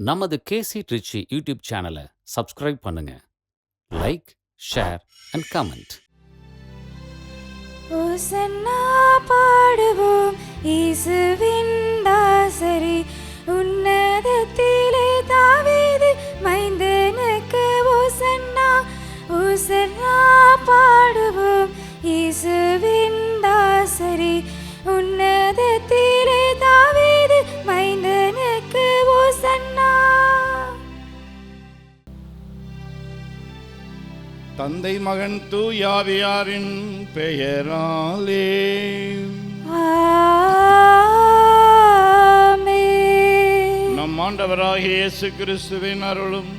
நமது கேசி ட்ரிச்சி யூடியூப் சேனலை சப்ஸ்கிரைப் பண்ணுங்க. Like, share and comment. ஓசன்னா பாடுவோம் இயேசுவின் தாசரே, உன்னதத்திலே தாவீது மைந்தனுக்கு ஓசன்னா. ஓசன்னா பாடுவோம் இயேசுவின் தாசரே, உன்னதத்திலே தாவீது மைந்தனுக்கு ஓசன்னா. தந்தை மகன் தூயாவியாரின் பெயராலே ஆமென். நம் ஆண்டவராகிய இயேசு கிறிஸ்துவின் அருளும்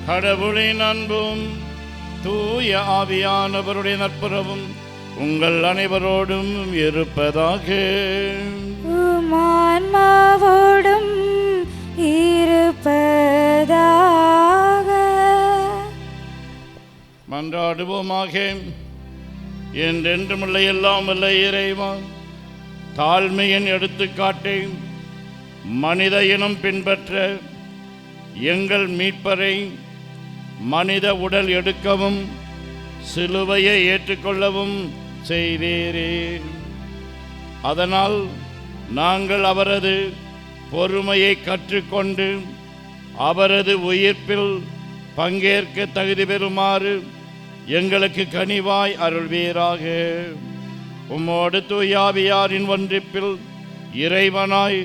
கடவுளின் அன்பும் தூய ஆவியானவருடைய நட்புறவும் உங்கள் அனைவரோடும் இருப்பதாக. உம் ஆன்மாவோடும் இருப்பதாக. மன்றாடுவோமாக. என்றென்றுமுள்ள எல்லாம் வல்ல இறைவா, தாழ்மையின் எடுத்துக்காட்டை மனித இனம் பின்பற்ற எங்கள் மீட்பரை மனித உடல் எடுக்கவும் சிலுவையை ஏற்றுக்கொள்ளவும் செய்தீரே. அதனால் நாங்கள் அவரது பொறுமையை கற்றுக்கொண்டு அவரது உயிர்ப்பில் பங்கேற்க தகுதி பெறுமாறு எங்களுக்கு கனிவாய் அருள்வீராக. உம்மோடு தூயாவியாரின் ஒன்றிப்பில் இறைவனாய்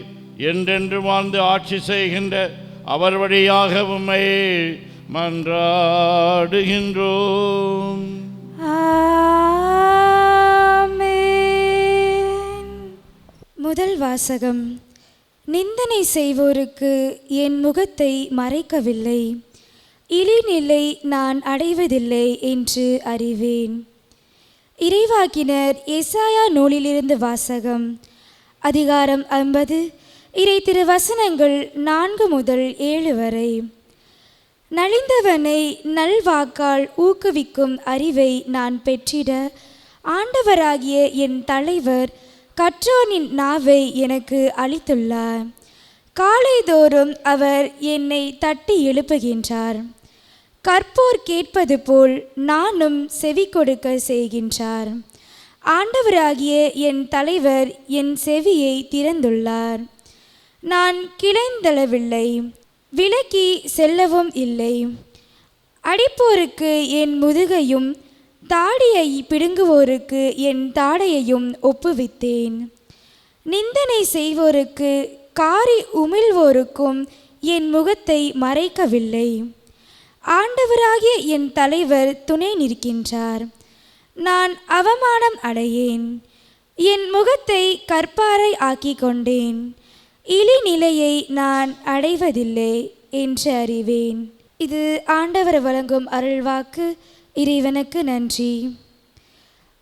என்றென்று வாழ்ந்து ஆட்சி செய்கின்ற அவர் வழியாக உம்மை மன்றாடுகின்றோம். ஆமென். முதல் வாசகம். நிந்தனை செய்வோருக்கு என் முகத்தை மறைக்கவில்லை, இழிநிலை நான் அடைவதில்லை என்று அறிவேன். இறைவாக்கினர் எசாயா நூலிலிருந்து வாசகம். அதிகாரம் 50, இறை திருவசனங்கள் 4 முதல் 7 வரை. நலிந்தவனை நல்வாக்கால் ஊக்குவிக்கும் அறிவை நான் பெற்றிட ஆண்டவராகிய என் தலைவர் கற்றோனின் நாவை எனக்கு அளித்துள்ளார். காலைதோறும் அவர் என்னை தட்டி எழுப்புகின்றார். கற்போர் கேட்பது போல் நானும் செவி கொடுக்க செய்கின்றார். ஆண்டவராகிய என் தலைவர் என் செவியை திறந்துள்ளார். நான் கிளைந்தளவில்லை, விலக்கி செல்லவும் இல்லை. அடிப்போருக்கு என் முதுகையும் தாடியை பிடுங்குவோருக்கு என் தாடையையும் ஒப்புவித்தேன். நிந்தனை செய்வோருக்கு காரி உமிழ்வோருக்கும் என் முகத்தை மறைக்கவில்லை. ஆண்டவராகிய என் தலைவர் துணை நிற்கின்றார். நான் அவமானம் அடையேன். என் முகத்தை கற்பாறை ஆக்கி கொண்டேன். இழிநிலையை நான் அடைவதில்லை என்று அறிவேன். இது ஆண்டவர் வழங்கும் அருள்வாக்கு. இறைவனுக்கு நன்றி.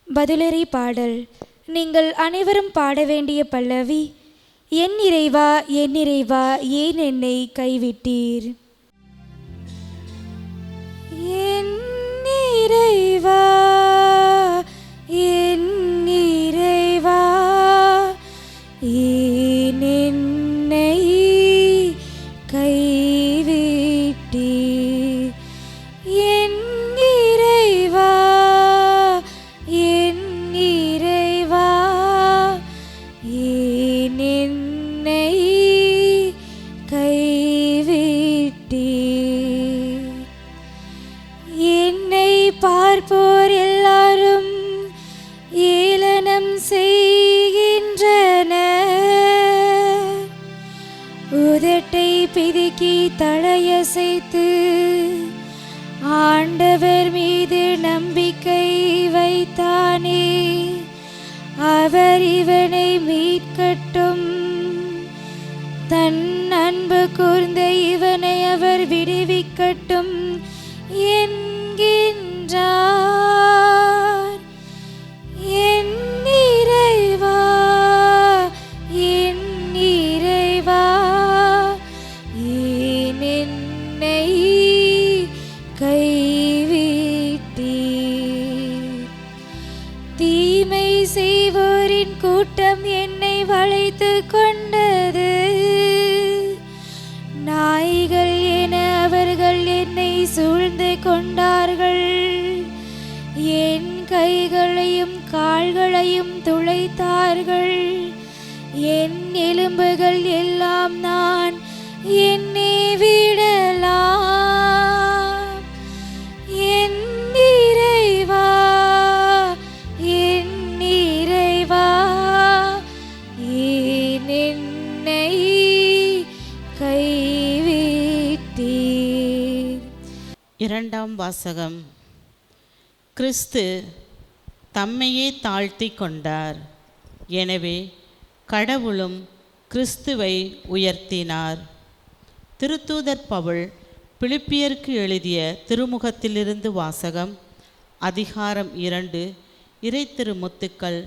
பதிலுரை பாடல். நீங்கள் அனைவரும் பாட வேண்டிய பல்லவி. என் இறைவா, என் இறைவா, ஏன் என்னை கைவிட்டீர்? என் இறைவா, என் இறைவா, ஏன் என்னை கைவிட்டீர்? என் இறைவா, என் இறைவா, ஏன் என்னை கைவிட்டீர்? என்னை பார்ப்போர் எல்லாரும் ஏளனம் செய்கின்றனர். உதட்டை பிதுக்கி தலையசைத்து ஆண்டவர் மீது நம்பிக்கை வைத்தானே, அவர் இவனை மீட்கட்டும். தன் அன்பு கூர்ந்த இவனை அவர் விடுவிக்கட்டும் என்கின்றார். என் இறைவா, என் இறைவா, ஏன் என்னை கைவிட்டீர்? தீமை செய்வோரின் கூட்டம் என்னை வளைத்து கொண்டது. நாய் கொண்டார்கள். என் கைகளையும் கால்களையும் துளைத்தார்கள். என் எலும்புகள் எல்லாம் நான் என்னை விடலாம். என் இறைவா, என் இறைவா, ஏன் என்னை கைவிட்டீர்? இரண்டாம் வாசகம். கிறிஸ்து தம்மையே தாழ்த்தி கொண்டார். எனவே கடவுளும் கிறிஸ்துவை உயர்த்தினார். திருத்தூதர் பவுல் பிலிப்பியருக்கு எழுதிய திருமுகத்திலிருந்து வாசகம். அதிகாரம் 2, இறை திருமுத்துக்கள்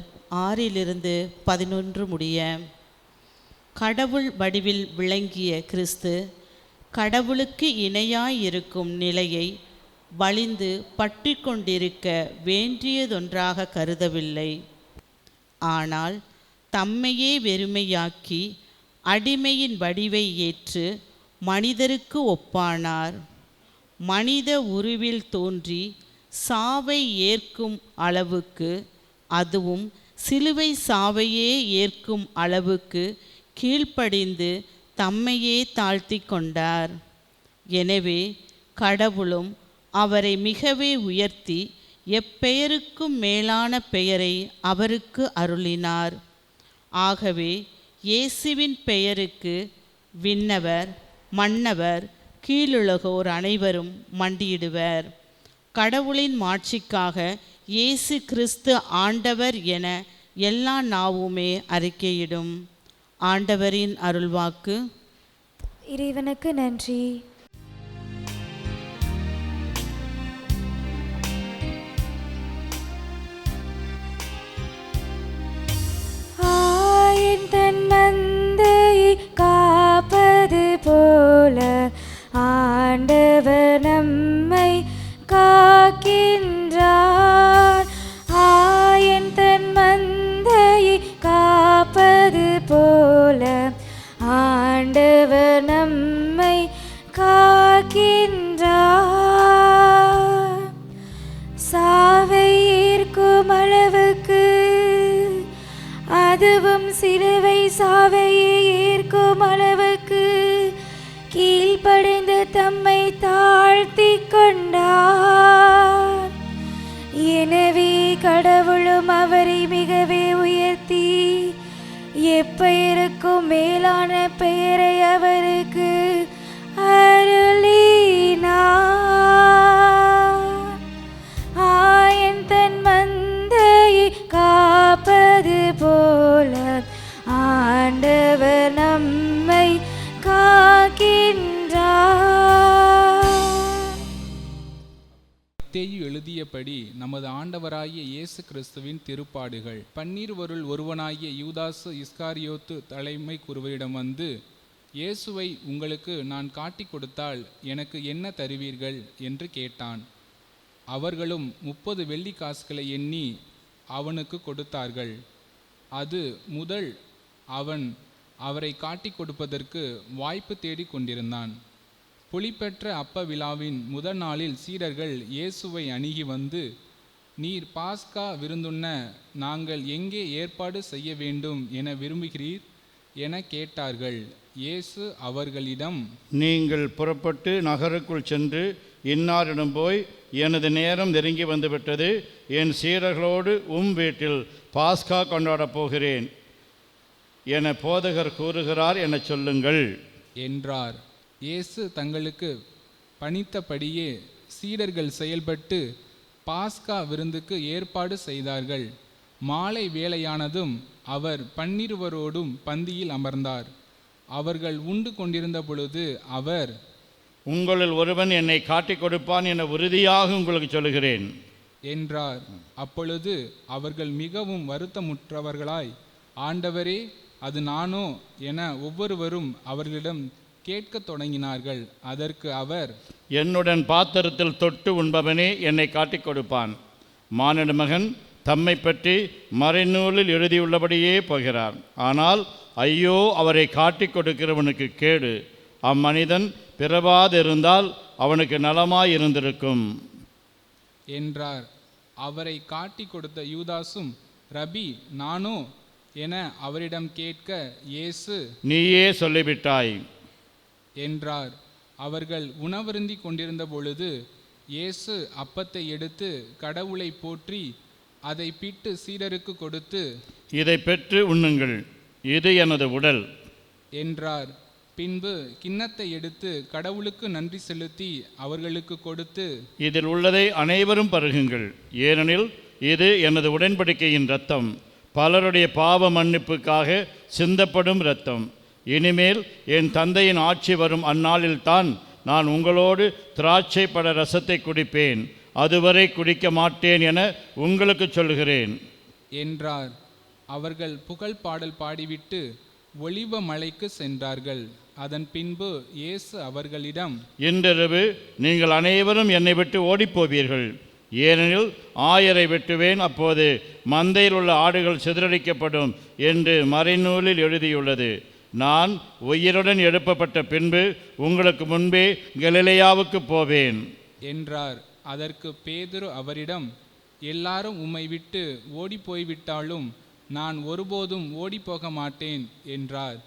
6-11 முடிய. கடவுள் வடிவில் விளங்கிய கிறிஸ்து கடவுளுக்கு இணையாயிருக்கும் நிலையை வலிந்து பற்றி கொண்டிருக்க வேண்டியதொன்றாக கருதவில்லை. ஆனால் தம்மையே வெறுமையாக்கி அடிமையின் வடிவை ஏற்று மனிதருக்கு ஒப்பானார். மனித உருவில் தோன்றி சாவை ஏற்கும் அளவுக்கு, அதுவும் சிலுவை சாவையே ஏற்கும் அளவுக்கு கீழ்ப்படிந்து தம்மையே தாழ்த்தி கொண்டார். எனவே கடவுளும் அவரை மிகவே உயர்த்தி எப்பெயருக்கும் மேலான பெயரை அவருக்கு அருளினார். ஆகவே இயேசுவின் பெயருக்கு விண்ணவர், மன்னவர், கீழுலகோர் அனைவரும் மண்டியிடுவர். கடவுளின் மாட்சிக்காக இயேசு கிறிஸ்து ஆண்டவர் என எல்லா நாவுமே அறிக்கையிடும். ஆண்டவரின் அருள்வாக்கு. இறைவனுக்கு நன்றி. ஆயன் தன் மந்தையை காப்பது போல ஆண்டவர் நம்மை காக்கின்றார். ஆயன் தன் மந்தையை காப்பது போல ஆண்டவர் நம்மை காக்கின்றார். சாவை ஏற்கும் அளவுக்கு, அதுவும் சிலுவை சாவையை ஏற்கும் அளவுக்கு கீழ்ப்படிந்து தம்மை தாழ்த்தி கொண்டார். எனவே கடவுளும் அவரை மிகவே உயர்த்தி எப்பெயருக்கும் மேலான பெயரை அவருக்கு அருளினார். ஆயன் தன் மந்தையை காப்பது போல ஆண்டவர் நம்மை காக்கின்றார். மத்தேயு எழுதியபடி நமது ஆண்டவராகிய இயேசு கிறிஸ்துவின் திருப்பாடுகள். பன்னிருவருள் ஒருவனாகிய யூதாசு இஸ்காரியோத்து தலைமை குருவரிடம் வந்து, இயேசுவை உங்களுக்கு நான் காட்டி கொடுத்தால் எனக்கு என்ன தருவீர்கள் என்று கேட்டான். அவர்களும் 30 வெள்ளி காசுகளை எண்ணி அவனுக்கு கொடுத்தார்கள். அது முதல் அவன் அவரை காட்டி கொடுப்பதற்கு வாய்ப்பு தேடி கொண்டிருந்தான். புலிபெற்ற அப்ப விழாவின் முதல் நாளில் சீடர்கள் இயேசுவை அணுகி வந்து, நீர் பாஸ்கா விருந்துண்ண நாங்கள் எங்கே ஏற்பாடு செய்ய வேண்டும் என விரும்புகிறீர் என கேட்டார்கள். இயேசு அவர்களிடம், நீங்கள் புறப்பட்டு நகருக்குள் சென்று இன்னாரிடம் போய், எனது நேரம் நெருங்கி வந்துவிட்டது, என் சீடர்களோடு வீட்டில் பாஸ்கா கொண்டாடப் போகிறேன் என போதகர் கூறுகிறார் என சொல்லுங்கள் என்றார். இயேசு தங்களுக்கு பணித்தபடியே சீடர்கள் செயல்பட்டு பாஸ்கா விருந்துக்கு ஏற்பாடு செய்தார்கள். மாலை வேளையானதும் அவர் 12 பந்தியில் அமர்ந்தார். அவர்கள் உண்டு கொண்டிருந்த பொழுது அவர், உங்களில் ஒருவன் என்னை காட்டிக் கொடுப்பான் என உறுதியாக உங்களுக்கு சொல்லுகிறேன் என்றார். அப்பொழுது அவர்கள் மிகவும் வருத்தமுற்றவர்களாய், ஆண்டவரே, அது நானோ என ஒவ்வொருவரும் அவர்களிடம் கேட்கத் தொடங்கினார்கள். அதற்கு அவர், என்னுடன் பாத்திரத்தில் தொட்டு உண்பவனே என்னை காட்டிக் கொடுப்பான். மானிட மகன் தம்மை பற்றி மறைநூலில் எழுதியுள்ளபடியே போகிறார். ஆனால் ஐயோ, அவரை காட்டிக் கொடுக்கிறவனுக்கு கேடு. அம்மனிதன் பிறவாதிருந்தால் அவனுக்கு நலமாயிருந்திருக்கும் என்றார். அவரை காட்டி கொடுத்த யூதாசும், ரபி, நானோ என அவரிடம் கேட்க, இயேசு, நீயே சொல்லிவிட்டாய் என்றார். அவர்கள் உணவருந்தி கொண்டிருந்த பொழுது இயேசு அப்பத்தை எடுத்து கடவுளை போற்றி அதை பிட்டு சீடருக்கு கொடுத்து, இதை பெற்று உண்ணுங்கள், இது எனது உடல் என்றார். பின்பு கிண்ணத்தை எடுத்து கடவுளுக்கு நன்றி செலுத்தி அவர்களுக்கு கொடுத்து, இதில் உள்ளதை அனைவரும் பருகுங்கள், ஏனெனில் இது எனது உடன்படிக்கையின் இரத்தம், பலருடைய பாவ மன்னிப்புக்காக சிந்தப்படும் இரத்தம். இனிமேல் என் தந்தையின் ஆட்சி வரும் அந்நாளில்தான் நான் உங்களோடு திராட்சை பழ ரசத்தை குடிப்பேன், அதுவரை குடிக்க மாட்டேன் என உங்களுக்கு சொல்கிறேன் என்றார். அவர்கள் புகழ் பாடல் பாடிவிட்டு ஒலிவ மலைக்கு சென்றார்கள். அதன் பின்பு இயேசு அவர்களிடம், இன்றிரவு நீங்கள் அனைவரும் என்னை விட்டு ஓடிப்போவீர்கள், ஏனெனில் 1000 வெட்டுவேன், அப்போது மந்தையில் உள்ள ஆடுகள் சிதறடிக்கப்படும் என்று மறைநூலில் எழுதியுள்ளது. நான் உயிருடன் எழுப்பப்பட்ட பின்பு உங்களுக்கு முன்பே கலிலேயாவுக்கு போவேன் என்றார். அதற்கு பேதுரு அவரிடம், எல்லாரும் உம்மை விட்டு ஓடிப்போய்விட்டாலும் நான் ஒருபோதும் ஓடிப்போக மாட்டேன் என்றார்.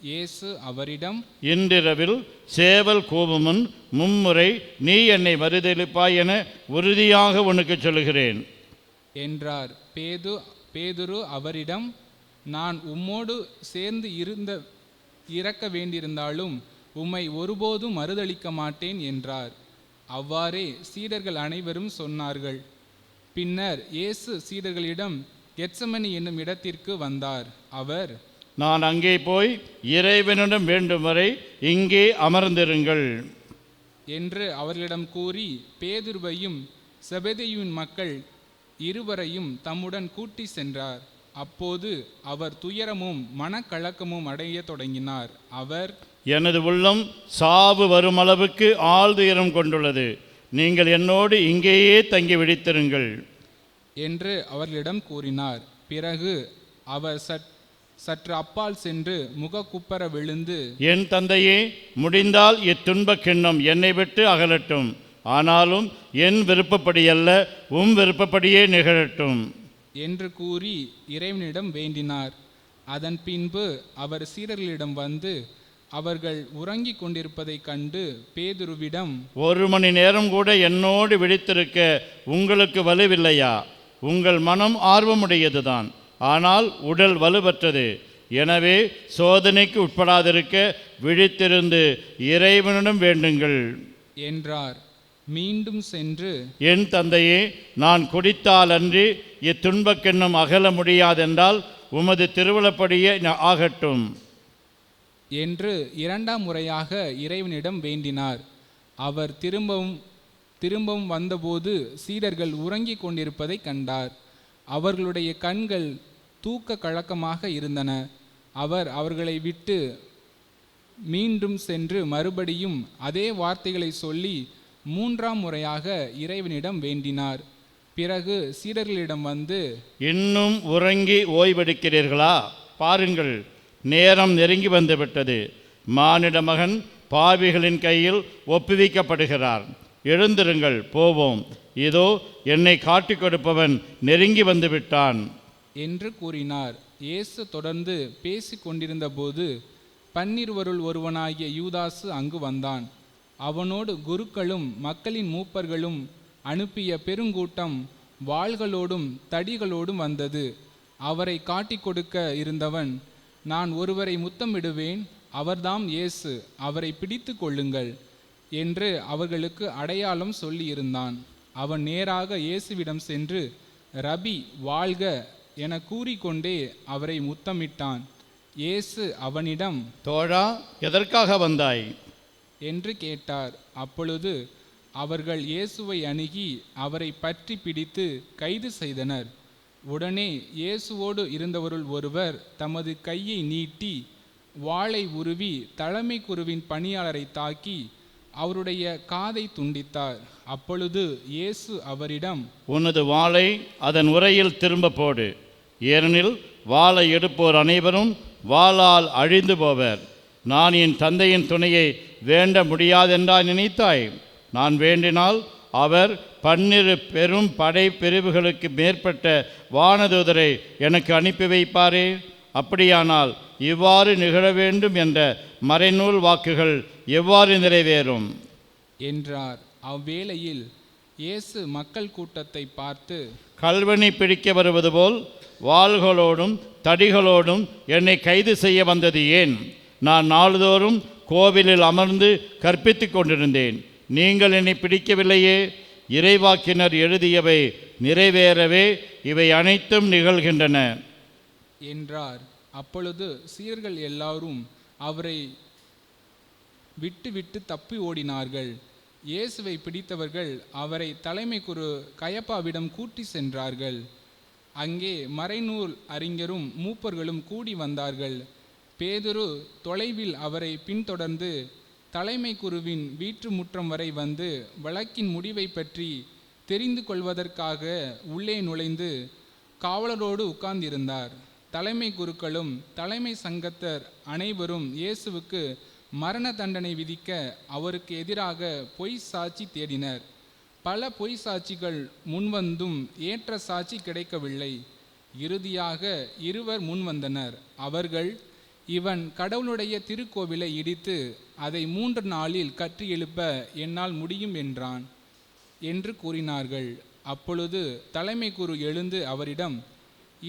இயேசு அவரிடம், இன்றிரவில் சேவல் கூவுமுன் 3 முறை நீ என்னை மறுதலிப்பாய் என உறுதியாக உனக்கு சொல்கிறேன் என்றார். பேதுரு அவரிடம், நான் உம்மோடு சேர்ந்து இறக்க வேண்டியிருந்தாலும் உம்மை ஒருபோதும் மறுதலிக்க மாட்டேன் என்றார். அவ்வாறே சீடர்கள் அனைவரும் சொன்னார்கள். பின்னர் இயேசு சீடர்களிடம் கெத்சமனி என்னும் இடத்திற்கு வந்தார். அவர், நான் அங்கே போய் இறைவனிடம் வேண்டும் வரை இங்கே அமர்ந்திருங்கள் என்று அவர்களிடம் கூறி பேதுருவையும் செபெதேயுவின் மக்கள் இருவரையும் தம்முடன் கூட்டி சென்றார். அப்போது அவர் துயரமும் மனக்கலக்கமும் அடைய தொடங்கினார். அவர், எனது உள்ளம் சாவு வரும் அளவுக்கு ஆழ்துயரம் கொண்டுள்ளது, நீங்கள் என்னோடு இங்கேயே தங்கி விழித்திருங்கள் என்று அவர்களிடம் கூறினார். பிறகு அவர் சற்று அப்பால் சென்று முகக்குப்பர விழுந்து, என் தந்தையே, முடிந்தால் இத்துன்பக் கிண்ணம் என்னை விட்டு அகலட்டும், ஆனாலும் என் விருப்பப்படியல்ல உம் விருப்பப்படியே நிகழட்டும் என்று கூறி இறைவனிடம் வேண்டினார். அதன் பின்பு அவர் சீடர்களிடம் வந்து அவர்கள் உறங்கிக் கொண்டிருப்பதைக் கண்டு பேதுருவிடம், 1 மணி நேரம் கூட என்னோடு விழித்திருக்க உங்களுக்கு வலுவில்லையா? உங்கள் மனம் ஆர்வமுடையதுதான், ஆனால் உடல் வலுவற்றது. எனவே சோதனைக்கு உட்படாதிருக்க விழித்திருந்து இறைவனிடம் வேண்டுங்கள் என்றார். மீண்டும் சென்று, என் தந்தையே, நான் குடித்தால் அன்றி இத்துன்பக்கெண்ணம் அகல முடியாதென்றால் உமது திருவுளப்படியே ஆகட்டும் என்று 2ஆம் முறையாக இறைவனிடம் வேண்டினார். அவர் திரும்பவும் வந்தபோது சீடர்கள் உறங்கிக் கொண்டிருப்பதை கண்டார். அவர்களுடைய கண்கள் தூக்க கலக்கமாக இருந்தன. அவர் அவர்களை விட்டு மீண்டும் சென்று மறுபடியும் அதே வார்த்தைகளை சொல்லி 3ஆம் முறையாக இறைவனிடம் வேண்டினார். பிறகு சீடர்களிடம் வந்து, இன்னும் உறங்கி ஓய்வெடுக்கிறீர்களா? பாருங்கள், நேரம் நெருங்கி வந்துவிட்டது. மானிட மகன் பாவிகளின் கையில் ஒப்புவிக்கப்படுகிறார். எழுந்திருங்கள், போவோம். இதோ என்னை காட்டிக் கொடுப்பவன் நெருங்கி வந்து விட்டான் என்று கூறினார். இயேசு தொடர்ந்து பேசி கொண்டிருந்த போது 12 ஒருவனாகிய யூதாசு அங்கு வந்தான். அவனோடு குருக்களும் மக்களின் மூப்பர்களும் அனுப்பிய பெருங்கூட்டம் வாள்களோடும் தடிகளோடும் வந்தது. அவரை காட்டிக் கொடுக்க இருந்தவன், நான் ஒருவரை முத்தமிடுவேன், அவர்தாம் இயேசு, அவரை பிடித்து கொள்ளுங்கள் என்று அவர்களுக்கு அடையாளம் சொல்லியிருந்தான். அவன் நேராக இயேசுவிடம் சென்று, ரபி, வாழ்க என கூறிக்கொண்டே அவரை முத்தமிட்டான். இயேசு அவனிடம், தோழா, எதற்காக வந்தாய் என்று கேட்டார். அப்பொழுது அவர்கள் இயேசுவை அணுகி அவரை பற்றி பிடித்து கைது செய்தனர். உடனே இயேசுவோடு இருந்தவருள் ஒருவர் தமது கையை நீட்டி வாளை உருவி தலைமை குருவின் பணியாளரை தாக்கி அவருடைய காதை துண்டித்தார். அப்பொழுது இயேசு அவரிடம், உனது வாளை அதன் உரையில் திரும்ப போடு, ஏனெனில் வாளை எடுப்போர் அனைவரும் வாளால் அழிந்து போவர். நான் என் தந்தையின் துணையை வேண்ட முடியாதென்றா நினைத்தாய்? நான் வேண்டினால் அவர் 12 பெரும் படை பிரிவுகளுக்கு மேற்பட்ட வானதூதரை எனக்கு அனுப்பி வைப்பாரே. அப்படியானால் இவ்வாறு நிகழ வேண்டும் என்ற மறைநூல் வாக்குகள் எவ்வாறு நிறைவேறும் என்றார். அவ்வேளையில் இயேசு மக்கள் கூட்டத்தை பார்த்து, கல்வனை பிடிக்க வருவது போல் வாள்களோடும் தடிகளோடும் என்னை கைது செய்ய வந்தது ஏன்? நான் நாள்தோறும் கோவிலில் அமர்ந்து கற்பித்து கொண்டிருந்தேன், நீங்கள் என்னை பிடிக்கவில்லையே. இறைவாக்கினர் எழுதியவை நிறைவேறவே இவை அனைத்தும் நிகழ்கின்றன என்றார். அப்பொழுது சீடர்கள் எல்லாரும் அவரை விட்டு விட்டு தப்பி ஓடினார்கள். இயேசுவை பிடித்தவர்கள் அவரை தலைமை குரு கயப்பாவிடம் கூட்டி சென்றார்கள். அங்கே மறைநூல் அறிஞரும் மூப்பர்களும் கூடி வந்தார்கள். பேதுரு தொலைவில் அவரை பின்தொடர்ந்து தலைமை குருவின் வீட்டு முற்றம் வரை வந்து வழக்கின் முடிவை பற்றி தெரிந்து கொள்வதற்காக உள்ளே நுழைந்து காவலரோடு உட்கார்ந்திருந்தார். தலைமை குருக்களும் தலைமை சங்கத்தர் அனைவரும் இயேசுவுக்கு மரண தண்டனை விதிக்க அவருக்கு எதிராக பொய் சாட்சி தேடினர். பல பொய் சாட்சிகள் முன்வந்தும் ஏற்ற சாட்சி கிடைக்கவில்லை. இறுதியாக 2 முன்வந்தனர். அவர்கள், இவன் கடவுளுடைய திருக்கோவிலை இடித்து அதை 3 நாளில் கட்டி எழுப்ப என்னால் முடியும் என்று கூறினார்கள். அப்பொழுது தலைமை குரு எழுந்து அவரிடம்,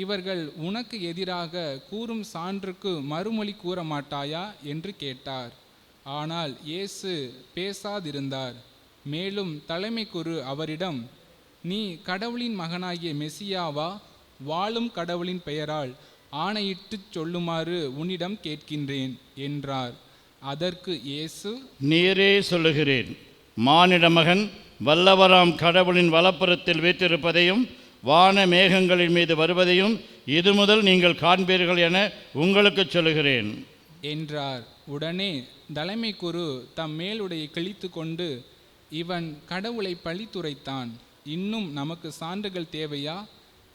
இவர்கள் உனக்கு எதிராக கூறும் சான்றுக்கு மறுமொழி கூற மாட்டாயா என்று கேட்டார். ஆனால் இயேசு பேசாதிருந்தார். மேலும் தலைமை குரு அவரிடம், நீ கடவுளின் மகனாகிய மெசியாவா? வாழும் கடவுளின் பெயரால் ஆணையிட்டு சொல்லுமாறு உன்னிடம் கேட்கின்றேன் என்றார். அதற்கு இயேசு, நீரே சொல்லுகிறேன். மானிட மகன் வல்லவராம் கடவுளின் வலப்புறத்தில் வீற்றிருப்பதையும் வான மேகங்களின் மீது வருவதையும் இது முதல் நீங்கள் காண்பீர்கள் என உங்களுக்கு சொல்லுகிறேன் என்றார். உடனே தலைமை குரு தம் மேலுடையை கிழித்து கொண்டு, இவன் கடவுளை பழித்துரைத்தான். இன்னும் நமக்கு சான்றுகள் தேவையா?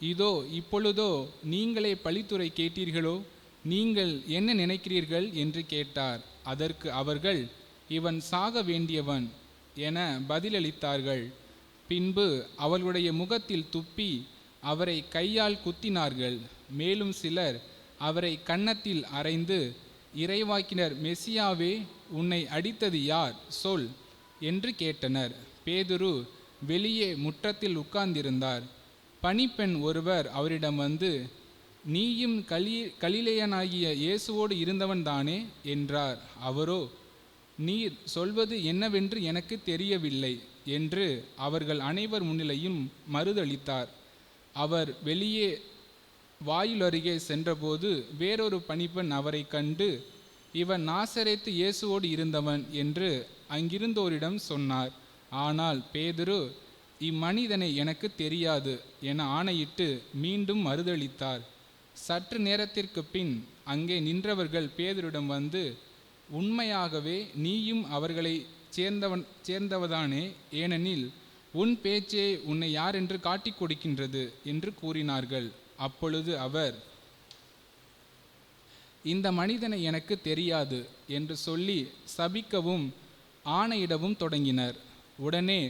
இதோ இப்பொழுதோ நீங்களே பழித்துரை கேட்டீர்களோ? நீங்கள் என்ன நினைக்கிறீர்கள் என்று கேட்டார். அதற்கு அவர்கள், இவன் சாக வேண்டியவன் என பதிலளித்தார்கள். பின்பு அவர்களுடைய முகத்தில் துப்பி அவரை கையால் குத்தினார்கள். மேலும் சிலர் அவரை கன்னத்தில் அறைந்து, இறைவாக்கினர் மெசியாவே, உன்னை அடித்தது யார்? சொல் என்று கேட்டனர். பேதுரு வெளியே முற்றத்தில் உட்கார்ந்திருந்தார். பணிப்பெண் ஒருவர் அவரிடம் வந்து, நீயும் கலிலேயனாகிய இயேசுவோடு இருந்தவன் தானே என்றார். அவரோ, நீர் சொல்வது என்னவென்று எனக்கு தெரியவில்லை என்று அவர்கள் அனைவர் முன்னிலையும் மறுதளித்தார். அவர் வெளியே வாயில் அருகே சென்றபோது வேறொரு பணிப்பெண் அவரை கண்டு, இவன் நாசரேத்து இயேசுவோடு இருந்தவன் என்று அங்கிருந்தோரிடம் சொன்னார். ஆனால் பேதுரு, இம்மனிதனை எனக்கு தெரியாது என ஆணையிட்டு மீண்டும் மறுதளித்தார். சற்று நேரத்திற்கு பின் அங்கே நின்றவர்கள் பேதுருவிடம் வந்து, உண்மையாகவே நீயும் அவர்களை சேர்ந்தவதானே, ஏனெனில் உன் பேச்சே உன்னை யார் என்று காட்டிக் கொடுக்கின்றது என்று கூறினார்கள். அப்பொழுது அவர், இந்த மனிதனை எனக்கு தெரியாது என்று சொல்லி சபிக்கவும் ஆணையிடவும் தொடங்கினர். உடனே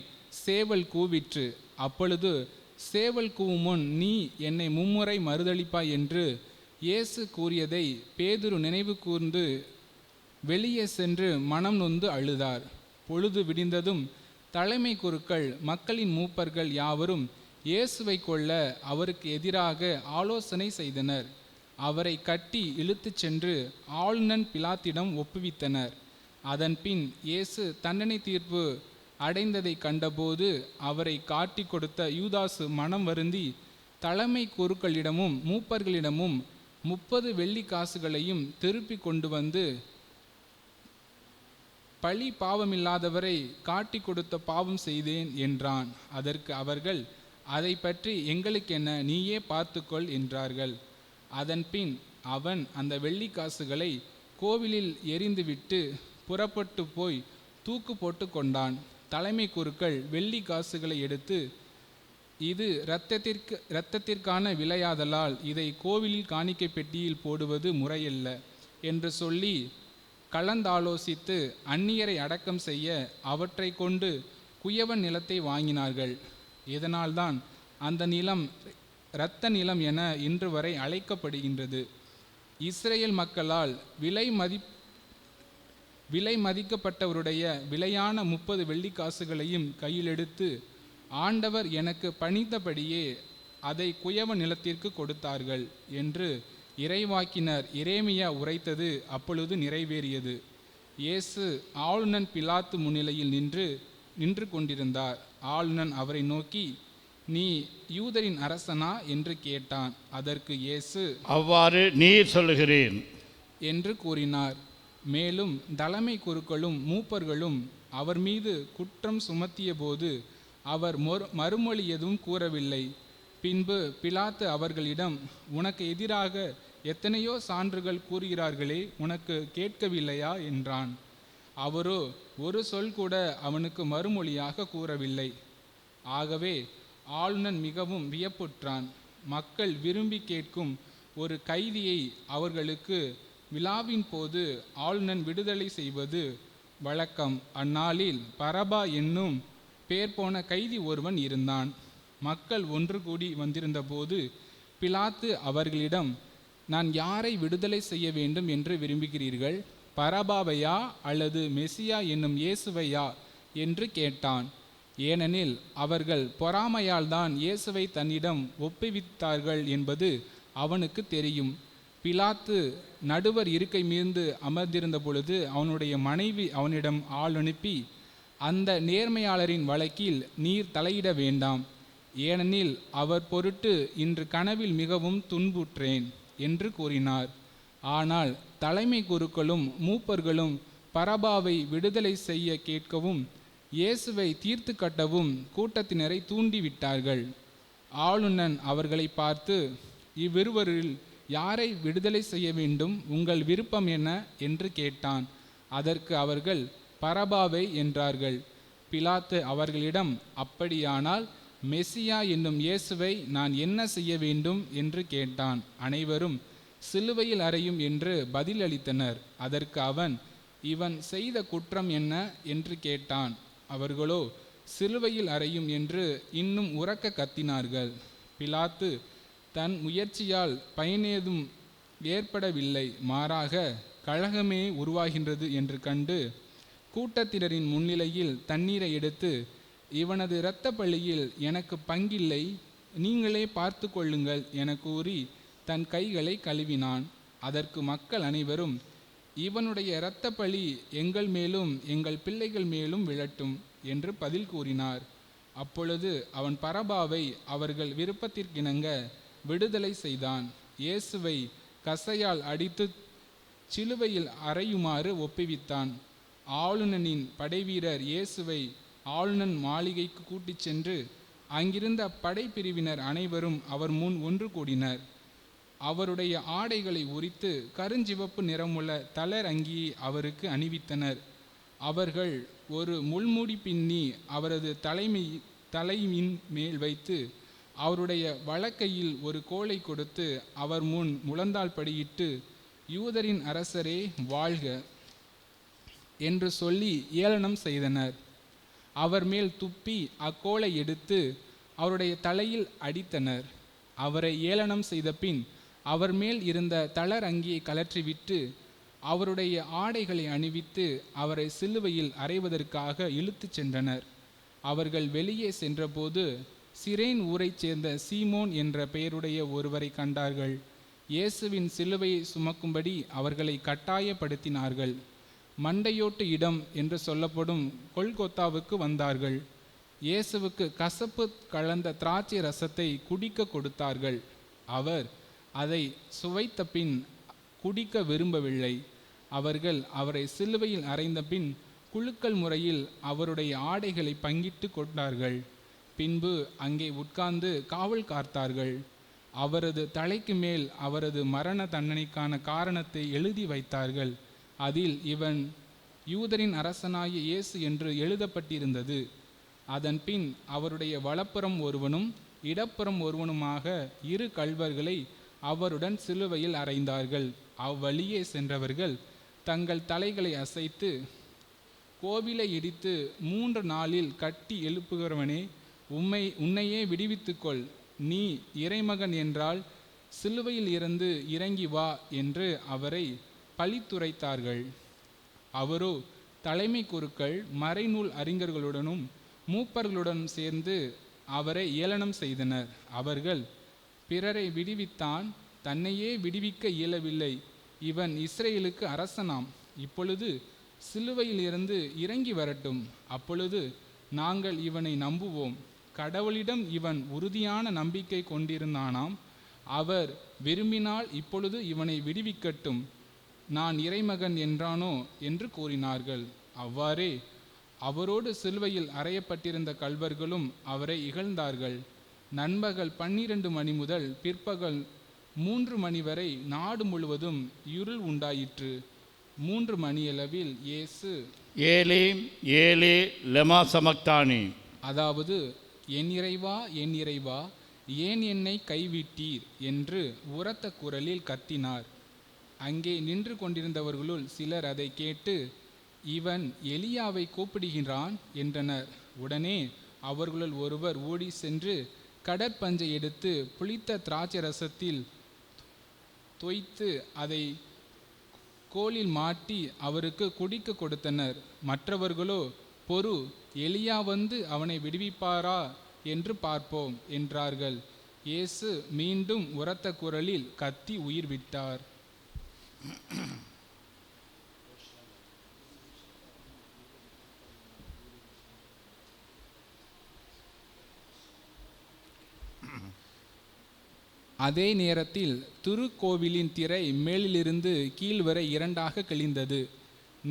சேவல் கூவிற்று. அப்பொழுது சேவல் கூவும் முன் நீ என்னை 3 முறை மறுதளிப்பாய் என்று இயேசு கூறியதை பேதுரு நினைவு கூர்ந்து வெளியே சென்று மனம் நொந்து அழுதார். பொழுது விடிந்ததும் தலைமை குருக்கள் மக்களின் மூப்பர்கள் யாவரும் இயேசுவை கொல்ல அவருக்கு எதிராக ஆலோசனை செய்தனர். அவரை கட்டி இழுத்துச் சென்று ஆளுநன் பிலாத்திடம் ஒப்புவித்தனர். அதன்பின் இயேசு தண்டனை தீர்ப்பு அடைந்ததை கண்டபோது அவரை காட்டி கொடுத்த யூதாசு மனம் வருந்தி தலைமை குருக்களிடமும் மூப்பர்களிடமும் 30 வெள்ளி காசுகளையும் திருப்பி கொண்டு வந்து, பழி பாவமில்லாதவரை காட்டி கொடுத்த பாவம் செய்தேன் என்றான். அதற்கு அவர்கள், அதை பற்றி எங்களுக்கென்ன, நீயே பார்த்துக்கொள் என்றார்கள். அதன்பின் அவன் அந்த வெள்ளி காசுகளை கோவிலில் எறிந்துவிட்டு புறப்பட்டு போய் தூக்கு போட்டு கொண்டான். தலைமை குருக்கள் வெள்ளி காசுகளை எடுத்து, இது இரத்தத்திற்கான விலையாதலால் இதை கோவிலில் காணிக்கை பெட்டியில் போடுவது முறையல்ல என்று சொல்லி கலந்தாலோசித்து அந்நியரை அடக்கம் செய்ய அவற்றை கொண்டு குயவன் நிலத்தை வாங்கினார்கள். இதனால்தான் அந்த நிலம் இரத்த நிலம் என இன்று வரை அழைக்கப்படுகின்றது. இஸ்ரேல் மக்களால் விலை மதிக்கப்பட்டவருடைய விலையான 30 வெள்ளிக்காசுகளையும் கையிலெடுத்து, ஆண்டவர் எனக்கு பணித்தபடியே அதை குயவ நிலத்திற்கு கொடுத்தார்கள் என்று இறைவாக்கினர் எரேமியா உரைத்தது அப்பொழுது நிறைவேறியது. இயேசு ஆளுநன் பிலாத்து முன்னிலையில் நின்று கொண்டிருந்தார். ஆளுநன் அவரை நோக்கி, நீ யூதரின் அரசனா என்று கேட்டான். அதற்கு இயேசு, அவ்வாறு நீர் சொல்லுகிறேன் என்று கூறினார். மேலும் தலைமை குருக்களும் மூப்பர்களும் அவர் மீது குற்றம் சுமத்திய போது அவர் மறுமொழி எதுவும் கூறவில்லை. பின்பு பிலாத்து அவர்களிடம், உனக்கு எதிராக எத்தனையோ சான்றுகள் கூறுகிறார்களே, உனக்கு கேட்கவில்லையா என்றான். அவரோ ஒரு சொல் கூட அவனுக்கு மறுமொழியாக கூறவில்லை. ஆகவே ஆளுநன் மிகவும் வியப்புற்றான். மக்கள் விரும்பி கேட்கும் ஒரு கைதியை அவர்களுக்கு விழாவின் போது ஆளுநன் விடுதலை செய்வது வழக்கம். அந்நாளில் பரபா என்னும் பேர் போன கைதி ஒருவன் இருந்தான். மக்கள் ஒன்று கூடி வந்திருந்த போது பிலாத்து அவர்களிடம், நான் யாரை விடுதலை செய்ய வேண்டும் என்று விரும்புகிறீர்கள்? பரபாவையா அல்லது மெசியா என்னும் இயேசுவையா என்று கேட்டான். ஏனெனில் அவர்கள் பொறாமையால் தான் இயேசுவை தன்னிடம் ஒப்புவித்தார்கள் என்பது அவனுக்கு தெரியும். பிலாத்து நடுவர் இருக்கை மீது அமர்ந்திருந்த பொழுது அவனுடைய மனைவி அவனிடம் ஆள் அனுப்பி, அந்த நேர்மையாளரின் வழக்கில் நீர் தலையிட வேண்டாம், ஏனெனில் அவர் பொருட்டு இன்று கனவில் மிகவும் துன்புற்றேன் என்று கூறினார். ஆனால் தலைமை குருக்களும் மூப்பர்களும் பரபாவை விடுதலை செய்ய கேட்கவும் இயேசுவை தீர்த்து கட்டவும் கூட்டத்தினரை தூண்டிவிட்டார்கள். ஆளுநன் அவர்களை பார்த்து, இவ்விருவரில் யாரை விடுதலை செய்ய வேண்டும், உங்கள் விருப்பம் என்ன என்று கேட்டான். அதற்கு அவர்கள் பரபாவை என்றார்கள். பிலாத்து அவர்களிடம், அப்படியானால் மெசியா என்னும் இயேசுவை நான் என்ன செய்ய வேண்டும் என்று கேட்டான். அனைவரும் சிலுவையில் அறையும் என்று பதிலளித்தனர். அதற்கு அவன், இவன் செய்த குற்றம் என்ன என்று கேட்டான். அவர்களோ சிலுவையில் அறையும் என்று இன்னும் உரக்க கத்தினார்கள். பிலாத்து தன் முயற்சியால் பயனேதும் ஏற்படவில்லை, மாறாக கலகமே உருவாகின்றது என்று கண்டு கூட்டத்தினரின் முன்னிலையில் தண்ணீரை எடுத்து, இவனது இரத்த பழியில் எனக்கு பங்கில்லை, நீங்களே பார்த்து கொள்ளுங்கள் என கூறி தன் கைகளை கழுவினான். அதற்கு மக்கள் அனைவரும், இவனுடைய இரத்த பழி எங்கள் மேலும் எங்கள் பிள்ளைகள் மேலும் விழட்டும் என்று பதில் கூறினார். அப்பொழுது அவன் பரபாவை அவர்கள் விருப்பத்திற்கிணங்க விடுதலை செய்தான். இயேசுவை கசையால் அடித்து சிலுவையில் அறையுமாறு ஒப்புவித்தான். ஆளுநனின் படைவீரர் இயேசுவை ஆளுநன் மாளிகைக்கு கூட்டிச் சென்று அங்கிருந்த படைப்பிரிவினர் அனைவரும் அவர் முன் ஒன்று கூடினர். அவருடைய ஆடைகளை உரித்து கருஞ்சிவப்பு நிறமுள்ள தளர் அங்கியை அவருக்கு அணிவித்தனர். அவர்கள் ஒரு முள்மூடி பின்னி அவரது தலையின் மேல் வைத்து அவருடைய வலக்கையில் ஒரு கோலை கொடுத்து அவர் முன் முழந்தாள் படியிட்டு, யூதரின் அரசரே வாழ்க என்று சொல்லி ஏளனம் செய்தனர். அவர் மேல் துப்பி அக்கோலை எடுத்து அவருடைய தலையில் அடித்தனர். அவரை ஏளனம் செய்த பின் அவர் மேல் இருந்த தளர் அங்கியை கலற்றிவிட்டு அவருடைய ஆடைகளை அணிவித்து அவரை சிலுவையில் அறைவதற்காக இழுத்துச் சென்றனர். அவர்கள் வெளியே சென்றபோது சிரேன் ஊரைச் சேர்ந்த சீமோன் என்ற பெயருடைய ஒருவரை கண்டார்கள். இயேசுவின் சிலுவையை சுமக்கும்படி அவர்களை கட்டாயப்படுத்தினார்கள். மண்டையோட்டு இடம் என்று சொல்லப்படும் கொல்கொத்தாவுக்கு வந்தார்கள். இயேசுவுக்கு கசப்பு கலந்த திராட்சை ரசத்தை குடிக்க கொடுத்தார்கள். அவர் அதை சுவைத்த பின் குடிக்க விரும்பவில்லை. அவர்கள் அவரை சிலுவையில் அறைந்த பின் குலுக்கல் முறையில் அவருடைய ஆடைகளை பங்கிட்டு கொண்டார்கள். பின்பு அங்கே உட்கார்ந்து காவல் காத்தார்கள். அவரது தலைக்கு மேல் அவரது மரண தண்டனைக்கான காரணத்தை எழுதி வைத்தார்கள். அதில் இவன் யூதரின் அரசனாகிய இயேசு என்று எழுதப்பட்டிருந்தது. அதன் பின் அவருடைய வலப்புறம் ஒருவனும் இடப்புறம் ஒருவனுமாக 2 கள்வர்களை அவருடன் சிலுவையில் அறைந்தார்கள். அவ்வழியே சென்றவர்கள் தங்கள் தலைகளை அசைத்து, கோவிலை இடித்து 3 நாளில் கட்டி எழுப்புகிறவனே, உன்னையே விடுவித்துக்கொள். நீ இறைமகன் என்றால் சிலுவையில் இருந்து இறங்கி வா என்று அவரை பழித்துரைத்தார்கள். அவரோ தலைமை குருக்கள், மறைநூல் அறிஞர்களுடனும் மூப்பர்களுடனும் சேர்ந்து அவரை ஏளனம் செய்தனர். அவர்கள், பிறரை விடுவித்தான், தன்னையே விடுவிக்க இயலவில்லை. இவன் இஸ்ரேலுக்கு அரசனாம். இப்பொழுது சிலுவையில் இருந்து இறங்கி வரட்டும், அப்பொழுது நாங்கள் இவனை நம்புவோம். கடவுளிடம் இவன் உறுதியான நம்பிக்கை கொண்டிருந்தானாம். அவர் விரும்பினால் இப்பொழுது இவனை விடுவிக்கட்டும். நான் இறைமகன் என்றானோ என்று கூறினார்கள். அவ்வாறே அவரோடு சிலுவையில் அறையப்பட்டிருந்த கள்வர்களும் அவரை இகழ்ந்தார்கள். நண்பகல் 12 மணி முதல் பிற்பகல் 3 மணி வரை நாடு முழுவதும் இருள் உண்டாயிற்று. 3 மணியளவில் இயேசு, ஏலே ஏலே லெமா சமக்தானி, அதாவது என் இறைவா, என் இறைவா, ஏன் என்னை கைவிட்டீர் என்று உரத்த குரலில் கத்தினார். அங்கே நின்று கொண்டிருந்தவர்களுள் சிலர் அதை கேட்டு, இவன் எலியாவை கூப்பிடுகிறான் என்றனர். உடனே அவர்களுள் ஒருவர் ஓடி சென்று கடற்பஞ்சை எடுத்து புளித்த திராட்சை ரசத்தில் தோய்த்து அதை கோலில் மாட்டி அவருக்கு குடிக்க கொடுத்தனர். மற்றவர்களோ, பொறு, எலியா வந்து அவனை விடுவிப்பாரா என்று பார்ப்போம் என்றார்கள். இயேசு மீண்டும் உரத்த குரலில் கத்தி உயிர் விட்டார். அதே நேரத்தில் திருக்கோவிலின் திரை மேலிலிருந்து கீழ் வரை 2ஆக கிழிந்தது.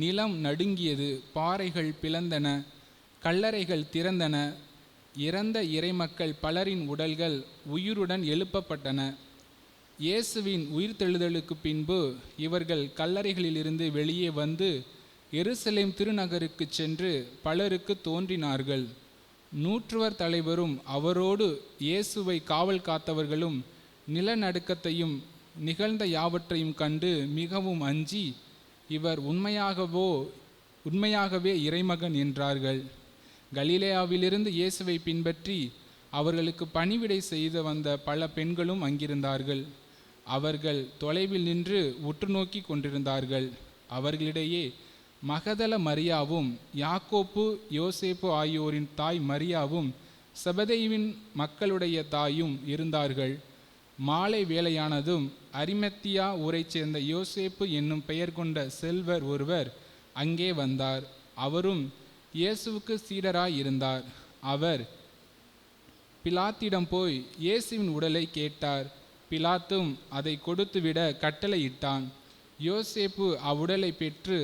நிலம் நடுங்கியது, பாறைகள் பிளந்தன, கல்லறைகள் திறந்தன. இறந்த இறைமக்கள் பலரின் உடல்கள் உயிருடன் எழுப்பப்பட்டன. இயேசுவின் உயிர்த்தெழுதலுக்கு பின்பு இவர்கள் கல்லறைகளிலிருந்து வெளியே வந்து எருசலேம் திருநகருக்கு சென்று பலருக்கு தோன்றினார்கள். நூற்றுவர் தலைவரும் அவரோடு இயேசுவை காவல் காத்தவர்களும் நிலநடுக்கத்தையும் நிகழ்ந்த யாவற்றையும் கண்டு மிகவும் அஞ்சி, இவர் உண்மையாகவே இறைமகன் என்றார்கள். கலிலேயாவிலிருந்து இயேசுவை பின்பற்றி அவர்களுக்கு பணிவிடை செய்து வந்த பல பெண்களும் அங்கிருந்தார்கள். அவர்கள் தொலைவில் நின்று உற்று நோக்கி கொண்டிருந்தார்கள். அவர்களிடையே மகதல மரியாவும், யாக்கோப்பு, யோசேப்பு ஆகியோரின் தாய் மரியாவும், செபதேயுவின் மக்களுடைய தாயும் இருந்தார்கள். மாலை வேளையானதும் அரிமத்தியா ஊரைச் சேர்ந்த யோசேப்பு என்னும் பெயர் கொண்ட செல்வர் ஒருவர் அங்கே வந்தார். அவரும் இயேசுவுக்கு சீடராய் இருந்தார். அவர் பிலாத்திடம் போய் இயேசுவின் உடலை கேட்டார். பிலாத்தும் அதை கொடுத்துவிட கட்டளையிட்டான். யோசேப்பு அவ்வுடலை பெற்று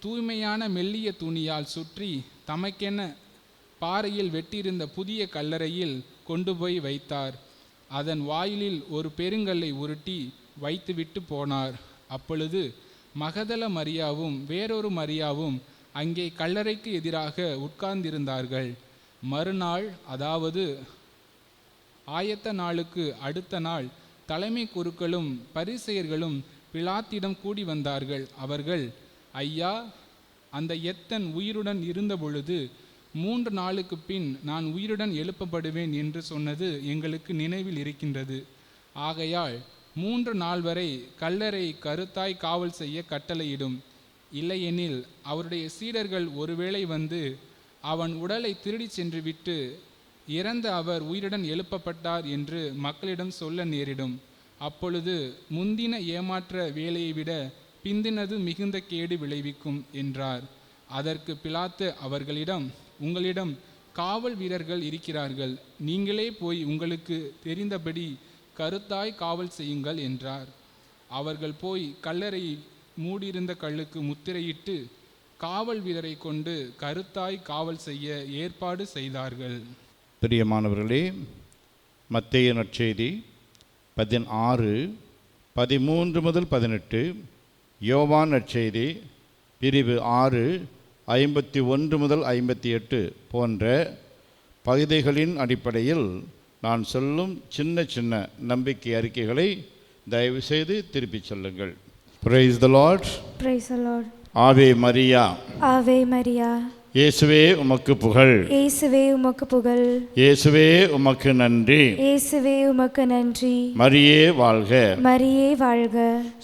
தூய்மையான மெல்லிய துணியால் சுற்றி தமக்கென பாறையில் வெட்டியிருந்த புதிய கல்லறையில் கொண்டு போய் வைத்தார். அதன் வாயிலில் ஒரு பெருங்கல்லை உருட்டி வைத்துவிட்டு போனார். அப்பொழுது மகதல மரியாவும் வேறொரு மரியாவும் அங்கே கல்லறைக்கு எதிராக உட்கார்ந்திருந்தார்கள். மறுநாள், அதாவது ஆயத்த நாளுக்கு அடுத்த நாள், தலைமை குருக்களும் பரிசேயர்களும் பிலாத்திடம் கூடி வந்தார்கள். அவர்கள், ஐயா, அந்த எத்தன் உயிருடன் இருந்த பொழுது 3 நாளுக்கு பின் நான் உயிருடன் எழுப்பப்படுவேன் என்று சொன்னது எங்களுக்கு நினைவில் இருக்கின்றது. ஆகையால் 3 நாள் வரை கல்லறை கருத்தாய் காவல் செய்ய கட்டளையிடும். இல்லையெனில் அவருடைய சீடர்கள் ஒருவேளை வந்து அவன் உடலை திருடி சென்று விட்டு இறந்த அவர் உயிருடன் எழுப்பப்பட்டார் என்று மக்களிடம் சொல்ல நேரிடும். அப்பொழுது முந்தின ஏமாற்ற வேலையை விட பிந்தினது மிகுந்த கேடு விளைவிக்கும் என்றார். அதற்கு பிலாத்து அவர்களிடம், உங்களிடம் காவல் வீரர்கள் இருக்கிறார்கள், நீங்களே போய் உங்களுக்கு தெரிந்தபடி கருத்தாய் காவல் செய்யுங்கள் என்றார். அவர்கள் போய் கல்லறை மூடியிருந்த கல்லுக்கு முத்திரையிட்டு காவல் வீரரை கொண்டு கருத்தாய் காவல் செய்ய ஏற்பாடு செய்தார்கள். பிரியமானவர்களே, மத்தேயு நற்செய்தி 16, 13 முதல் 18, யோவான் நற்செய்தி பிரிவு 6, 51 முதல் 58 போன்ற பகுதிகளின் அடிப்படையில் நான் சொல்லும் சின்ன சின்ன நம்பிக்கை அறிக்கைகளை தயவு செய்து திருப்பிச் சொல்லுங்கள். Praise the Lord. Praise the Lord. ஆவே மரியா. ஆவே மரியா. இயேசுவே உமக்கு புகழ். இயேசுவே உமக்கு புகழ். இயேசுவே உமக்கு நன்றி. இயேசுவே உமக்கு நன்றி. மரியே வாழ்க. மரியே வாழ்க.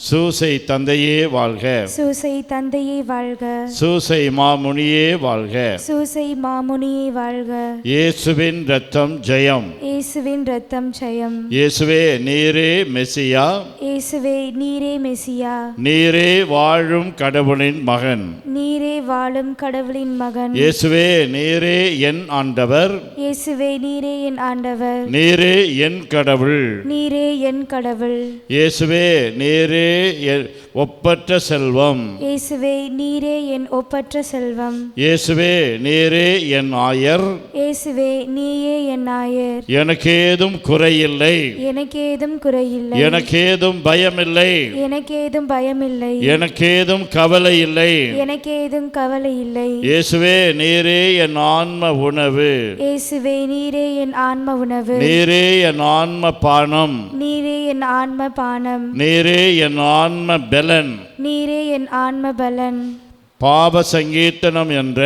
சூசை தந்தையே வாழ்க. சூசை தந்தையே வாழ்க. சூசை மாமுனியே வாழ்க. சூசை மாமுனியே வாழ்க. இயேசுவின் இரத்தம் ஜெயம். இயேசுவின் இரத்தம் ஜெயம். இயேசுவே நீரே மெசியா. இயேசுவே நீரே மெசியா. நீரே வாழும் கடவுளின் மகன். நீரே வாழும் கடவுளின் மகன். இயேசுவே நீரே என் ஆண்டவர். இயேசுவே நீரே என் ஆண்டவர். நீரே என் கடவுள். நீரே என் கடவுள். இயேசுவே நீரே என் ஒப்பற்ற செல்வம். இயேசுவே நீரே என் ஒப்பற்ற செல்வம். இயேசுவே நீரே என் ஆயர். இயேசுவே நீயே என் ஆயர். எனக்கேதும் குறையில்லை. எனக்கேதும் குறையில்லை. எனக்கேதும் பயமில்லை. எனக்கேதும் பயமில்லை. எனக்கேதும் கவலை இல்லை. எனக்கேதும் கவலை இல்லை. இயேசுவே நீரே என் ஆன்ம உணவு. இயேசுவே நீரே என் ஆன்ம உணவு. நீரே என் ஆன்ம பானம். நீரே என் ஆன்ம பானம். நீரே என் ஆன்ம பெலன். நீரே என் ஆன்ம பலன். பாவ சங்கீர்த்தனம் என்ற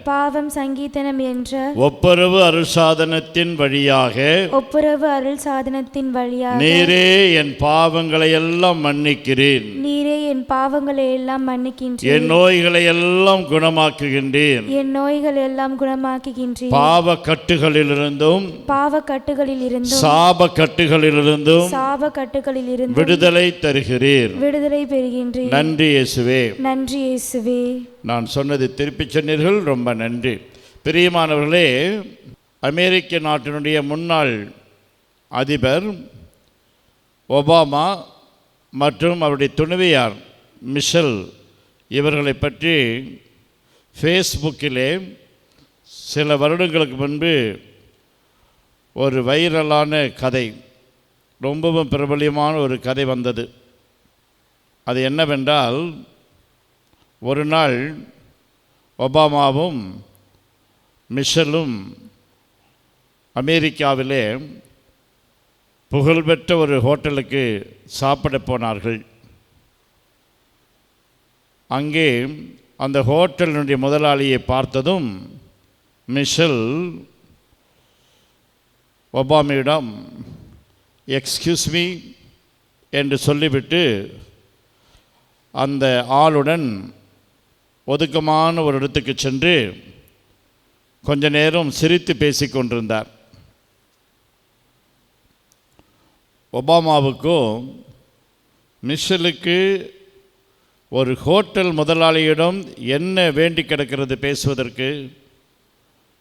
பாவம் சங்கீதனம் என்ற ஒப்புரவு அருள்சாதனத்தின் வழியாக ஒப்புரவு அருள் சாதனத்தின் வழியாக நீரே என் பாவங்களை எல்லாம் மன்னிக்கிறேன். நீரே என் பாவங்களை எல்லாம் மன்னிக்கின்றீர். என் நோய்களை எல்லாம் குணமாக்குகின்றேன். என் நோய்கள் எல்லாம் குணமாக்குகின்றீர். பாவ கட்டுகளிலிருந்தும் பாவ கட்டுகளில் இருந்தும் சாப கட்டுகளிலிருந்தும் சாப கட்டுகளில் இருந்தும் விடுதலை தருகிறீர். விடுதலை பெறுகின்றீர். நன்றி இயேசுவே. நன்றி இயேசுவே. நான் சொன்னது திருப்பிச் சொன்னீர்கள், ரொம்ப நன்றி. பிரியமானவர்களே, அமெரிக்க நாட்டினுடைய முன்னாள் அதிபர் ஒபாமா மற்றும் அவருடைய துணைவியார் மிஷல் இவர்களை பற்றி ஃபேஸ்புக்கிலே சில வருடங்களுக்கு முன்பு ஒரு வைரலான கதை, ரொம்பவும் பிரபலியமான ஒரு கதை வந்தது. அது என்னவென்றால், ஒரு நாள் ஒபாமாவும் மிஷலும் அமெரிக்காவிலே புகழ்பெற்ற ஒரு ஹோட்டலுக்கு சாப்பிட போனார்கள். அங்கே அந்த ஹோட்டலினுடைய முதலாளியை பார்த்ததும் மிஷல் ஒபாமையிடம் எக்ஸ்கியூஸ் மீ என்று சொல்லிவிட்டு அந்த ஆளுடன் ஒதுக்கமான ஒரு இடத்துக்கு சென்று கொஞ்ச நேரம் சிரித்து பேசிக் கொண்டிருந்தார். ஒபாமாவுக்கும் மிஷலுக்கு ஒரு ஹோட்டல் முதலாளியிடம் என்ன வேண்டி கிடக்கிறது பேசுவதற்கு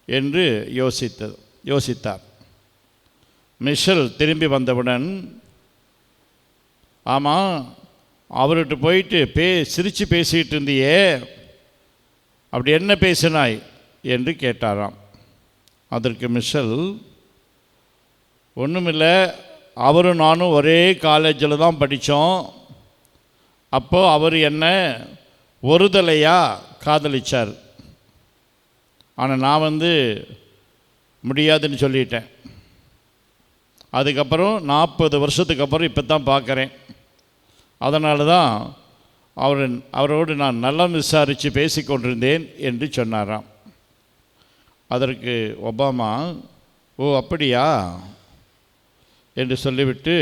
என்று யோசித்தார். மிஷல் திரும்பி வந்தவுடன், ஆமாம், அவர்கிட்ட போயிட்டு சிரித்து பேசிகிட்டு இருந்தியே, அப்படி என்ன பேசினாய் என்று கேட்டாராம். அதற்கு மிஷல், ஒன்றுமில்லை, அவரும் நானும் ஒரே காலேஜில் தான் படித்தோம். அப்போது அவர் என்ன ஒரு தலையாக காதலிச்சார். ஆனால் நான் முடியாதுன்னு சொல்லிட்டேன். அதுக்கப்புறம் 40 வருஷத்துக்கு அப்புறம் இப்போ தான் பார்க்குறேன். அதனால தான் அவரோடு நான் நலம் விசாரித்து பேசிக்கொண்டிருந்தேன் என்று சொன்னாராம். அதற்கு ஒபாமா, ஓ அப்படியா என்று சொல்லிவிட்டு,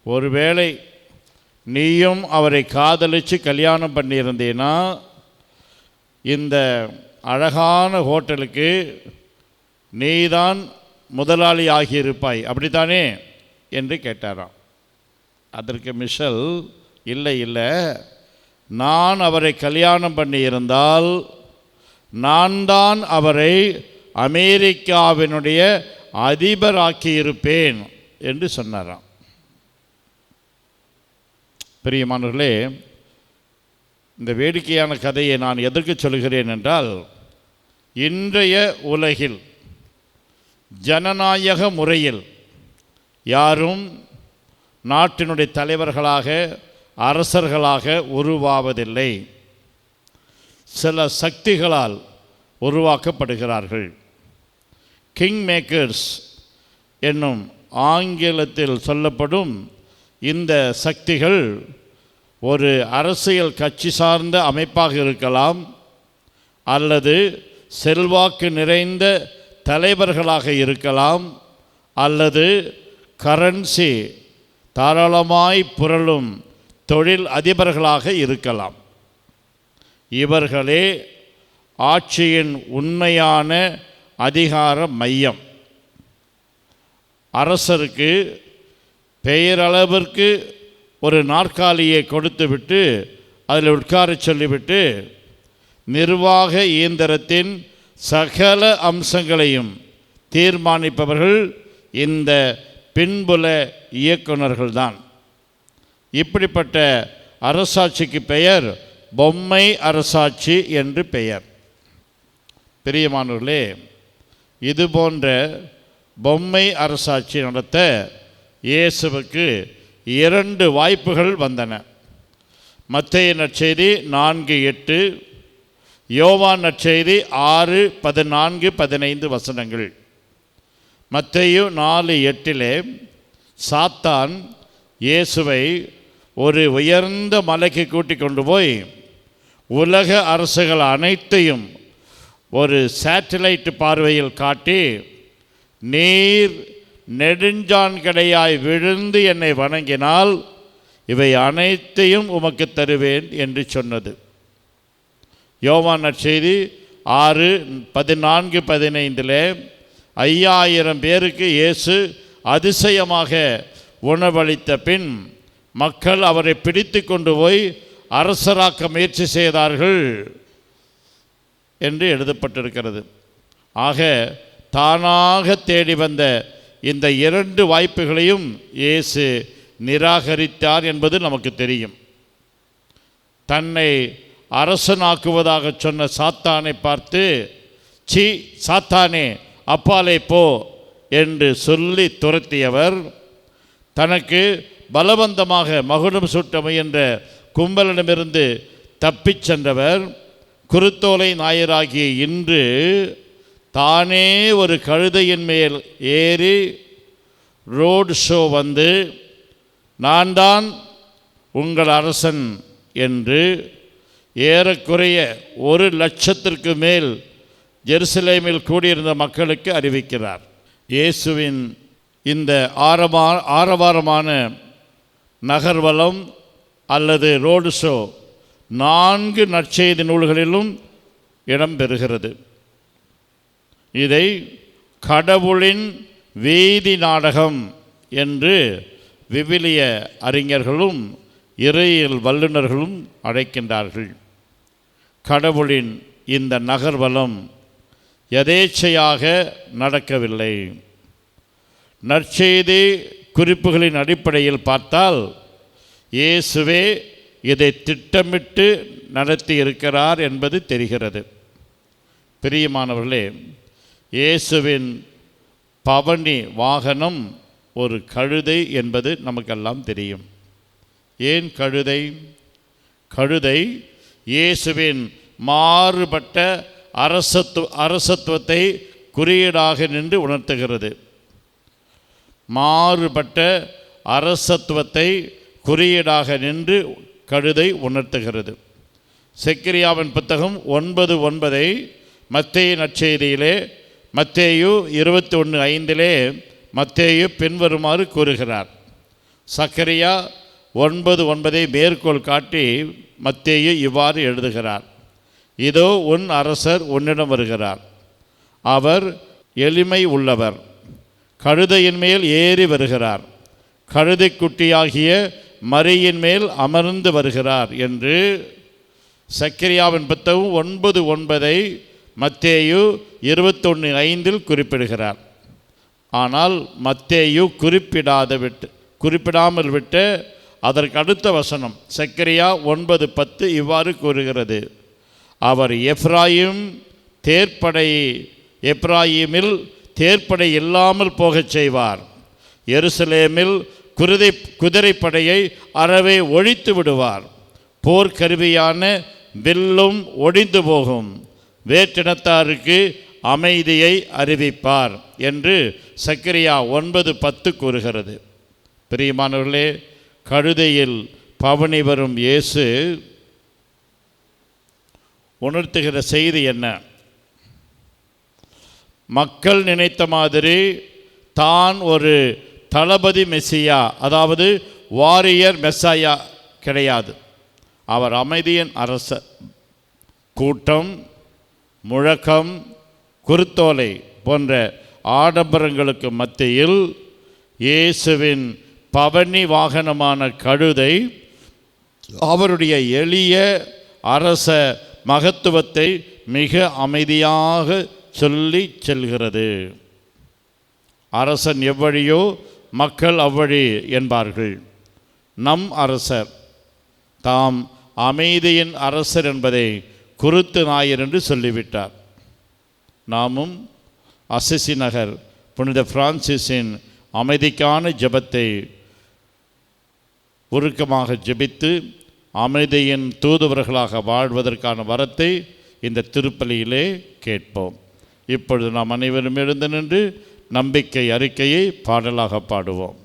ஒருவேளை நீயும் அவரை காதலித்து கல்யாணம் பண்ணியிருந்தீன்னா இந்த அழகான ஹோட்டலுக்கு நீதான் முதலாளி ஆகியிருப்பாய், அப்படித்தானே என்று கேட்டாராம். அதற்கு மிஷல், இல்லை, நான் அவரை கல்யாணம் பண்ணியிருந்தால் நான் தான் அவரை அமெரிக்காவினுடைய அதிபராக்கியிருப்பேன் என்று சொன்னாராம். பிரியமானவர்களே, இந்த வேடிக்கையான கதையை நான் எதற்கு சொல்கிறேன் என்றால், இன்றைய உலகில் ஜனநாயக முறையில் யாரும் நாட்டினுடைய தலைவர்களாக அரசர்களாக உருவாவதில்லை. சில சக்திகளால் உருவாக்கப்படுகிறார்கள். கிங் மேக்கர்ஸ் என்னும் ஆங்கிலத்தில் சொல்லப்படும் இந்த சக்திகள் ஒரு அரசியல் கட்சி சார்ந்த அமைப்பாக இருக்கலாம், அல்லது செல்வாக்கு நிறைந்த தலைவர்களாக இருக்கலாம், அல்லது கரன்சி தாராளமாய் புரளும் தொழில் அதிபர்களாக இருக்கலாம். இவர்களே ஆட்சியின் உண்மையான அதிகார மையம். அரசருக்கு பெயரளவிற்கு ஒரு நாற்காலியை கொடுத்துவிட்டு அதில் உட்கார சொல்லிவிட்டு நிர்வாக இயந்திரத்தின் சகல அம்சங்களையும் தீர்மானிப்பவர்கள் இந்த பின்புல இயக்குநர்கள்தான். இப்படிப்பட்ட அரசாட்சிக்கு பெயர் பொம்மை அரசாட்சி என்று பெயர். பிரியமானவர்களே, இது போன்ற பொம்மை அரசாட்சி நடத்த இயேசுவுக்கு 2 வாய்ப்புகள் வந்தன. மத்தேயு நற்செய்தி 4:8, யோவான் நற்செய்தி 6:14-15 வசனங்கள். மத்தேயு 4:8 சாத்தான் இயேசுவை ஒரு உயர்ந்த மலைக்கு கூட்டிக் கொண்டு போய் உலக அரசுகள் அனைத்தையும் ஒரு சேட்டலைட் பார்வையில் காட்டி, நீர் நெடுஞ்சான் கடையாய் விழுந்து என்னை வணங்கினால் இவை அனைத்தையும் உமக்கு தருவேன் என்று சொன்னது. யோவான் நற்செய்தி 6:14-15 5000 பேருக்கு இயேசு அதிசயமாக உணவளித்த பின் மக்கள் அவரை பிடித்து கொண்டு போய் அரசராக்க முயற்சி செய்தார்கள் என்று எழுதப்பட்டிருக்கிறது. ஆக தானாக தேடி வந்த இந்த 2 வாய்ப்புகளையும் இயேசு நிராகரித்தார் என்பது நமக்கு தெரியும். தன்னை அரசனாக்குவதாக சொன்ன சாத்தானை பார்த்து, சீ சாத்தானே அப்பாலே போ என்று சொல்லி துரத்தியவர், தனக்கு பலவந்தமாக மகுடம் சூட்ட முயன்ற கும்பலிடமிருந்து தப்பிச் சென்றவர், குருத்தோலை ஞாயிறாகிய இன்று தானே ஒரு கழுதையின் மேல் ஏறி ரோடு ஷோ வந்து நான் தான் உங்கள் அரசன் என்று ஏறக்குறைய 1,00,000க்கு மேல் ஜெருசலேமில் கூடியிருந்த மக்களுக்கு அறிவிக்கிறார். இயேசுவின் இந்த ஆரவாரமான நகர்வலம் அல்லது ரோடு ஷோ 4 நற்செய்தி நூல்களிலும் இடம்பெறுகிறது. இதை கடவுளின் வீதி நாடகம் என்று விவிலிய அறிஞர்களும் இறையியல் வல்லுநர்களும் அழைக்கின்றார்கள். கடவுளின் இந்த நகர்வலம் எதேச்சையாக நடக்கவில்லை. நற்செய்தி குறிப்புகளின் அடிப்படையில் பார்த்தால் இயேசுவே இதை திட்டமிட்டு நடத்தி இருக்கிறார் என்பது தெரிகிறது. பிரியமானவர்களே, இயேசுவின் பவனி வாகனம் ஒரு கழுதை என்பது நமக்கெல்லாம் தெரியும். ஏன் கழுதை? கழுதை இயேசுவின் மாறுபட்ட அரசத்துவத்தை குறியீடாக நின்று உணர்த்துகிறது. மாறுபட்ட அரசத்துவத்தை குறியீடாக நின்று கழுதை உணர்த்துகிறது. செக்கரியாவின் புத்தகம் 9:9 மத்தேயு நற்செய்தியிலே மத்தேயு 21:5 மத்தேயு பின்வருமாறு கூறுகிறார். சக்கரியா 9:9 மேற்கோள் காட்டி மத்தேயு இவ்வாறு எழுதுகிறார். இதோ உன் அரசர் உன்னிடம் வருகிறார், அவர் எளிமை உள்ளவர், கழுதையின் மேல் ஏறி வருகிறார், கழுதை குட்டியாகிய மரியின் மேல் அமர்ந்து வருகிறார் என்று சக்கரியாவின் புத்தகம் 9:9 மத்தேயு 21:5 குறிப்பிடுகிறார். ஆனால் மத்தேயு குறிப்பிடாமல் விட்டு அதற்கு அடுத்த வசனம் சக்கரியா 9:10 இவ்வாறு கூறுகிறது. அவர் எப்ராயிமில் தேர்ப்படை இல்லாமல் போகச் செய்வார், எருசலேமில் குதிரைப்படையை அறவே ஒழித்து விடுவார், போர்க்கருவியான வில்லும் ஒடிந்து போகும், வேற்றினத்தாருக்கு அமைதியை அறிவிப்பார் என்று சக்கரியா 9:10 கூறுகிறது. பிரியமானவர்களே, கழுதையில் பவனி வரும் இயேசு உணர்த்துகிற செய்தி என்ன? மக்கள் நினைத்த மாதிரி தான் ஒரு தளபதி மெஸ்ஸியா, அதாவது வாரியர் மெஸ்ஸாயா கிடையாது. அவர் அமைதியின் அரசர். கூட்டம், முழக்கம், குருத்தோலை போன்ற ஆடம்பரங்களுக்கு மத்தியில் இயேசுவின் பவனி வாகனமான கழுதை அவருடைய எளிய அரச மகத்துவத்தை மிக அமைதியாக சொல்லி செல்கிறது. அரசன் எவ்வழியோ மக்கள் அவ்வழி என்பார்கள். நம் அரசர் தாம் அமைதியின் அரசர் என்பதை குருத்து ஞாயிறு என்று சொல்லிவிட்டார். நாமும் அசிசி நகர் புனித பிரான்சிஸின் அமைதிக்கான ஜெபத்தை உருக்கமாக ஜெபித்து அமைதியின் தூதுவர்களாக வாழ்வதற்கான வரத்தை இந்த திருப்பலியிலே கேட்போம். இப்பொழுது நாம் அனைவரும் எழுந்து நின்று நம்பிக்கை அறிக்கையை பாடலாக பாடுவோம்.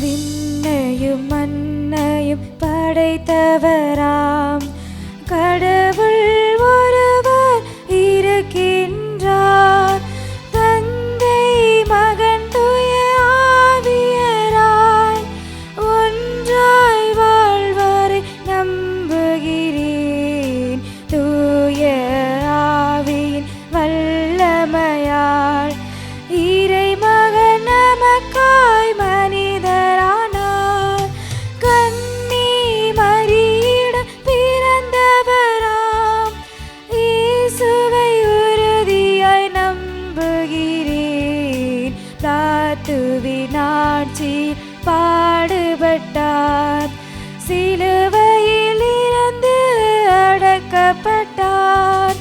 விண்ணையும் மண்ணையும் படைத்தவராம் கடவுள் ஒருவர் இருக்கின்றார். தந்தை மகன் தூய ஆவியராய் ஒன்றாய் வாழ்வாரை நம்புகிறேன். தூய ஆவியின் வல்லமையால் இறை மகன் நமக்காய் மனிதரானார். கன்னி மரியிடம் பிறந்தவராம் இயேசுவை உறுதியாய் நம்புகிறேன். தாத்துவின் ஆட்சியில் பாடுபட்டார். சிலுவையில் இறந்து அடக்கப்பட்டார்.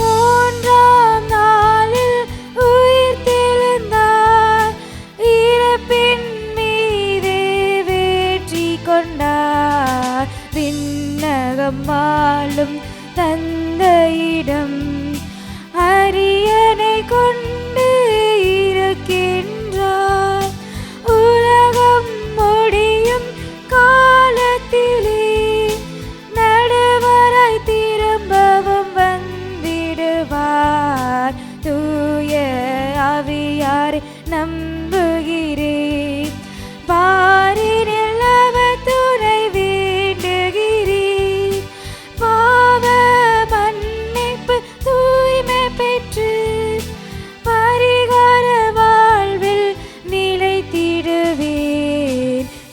மூன்றாம் நாளில் உயிர் தெழுந்தார். இறப்பின் மீதே வெற்றி கொண்டார். விண்ணகம் வாழும் தந்தையிடம் அரியணை கொண்டு இருக்கின்றார். உலகம் முடியும் காலத்திலே நடுவராய் திரும்பவும் வந்திடுவார். தூய ஆவியாரை நம்புகிறேன். பாரினில் அவர் துணை வேண்டுகிறேன். பாவ மன்னிப்பு தூய்மை பெற்று பரிகார வாழ்வில் நிலைத்திடுவேன்.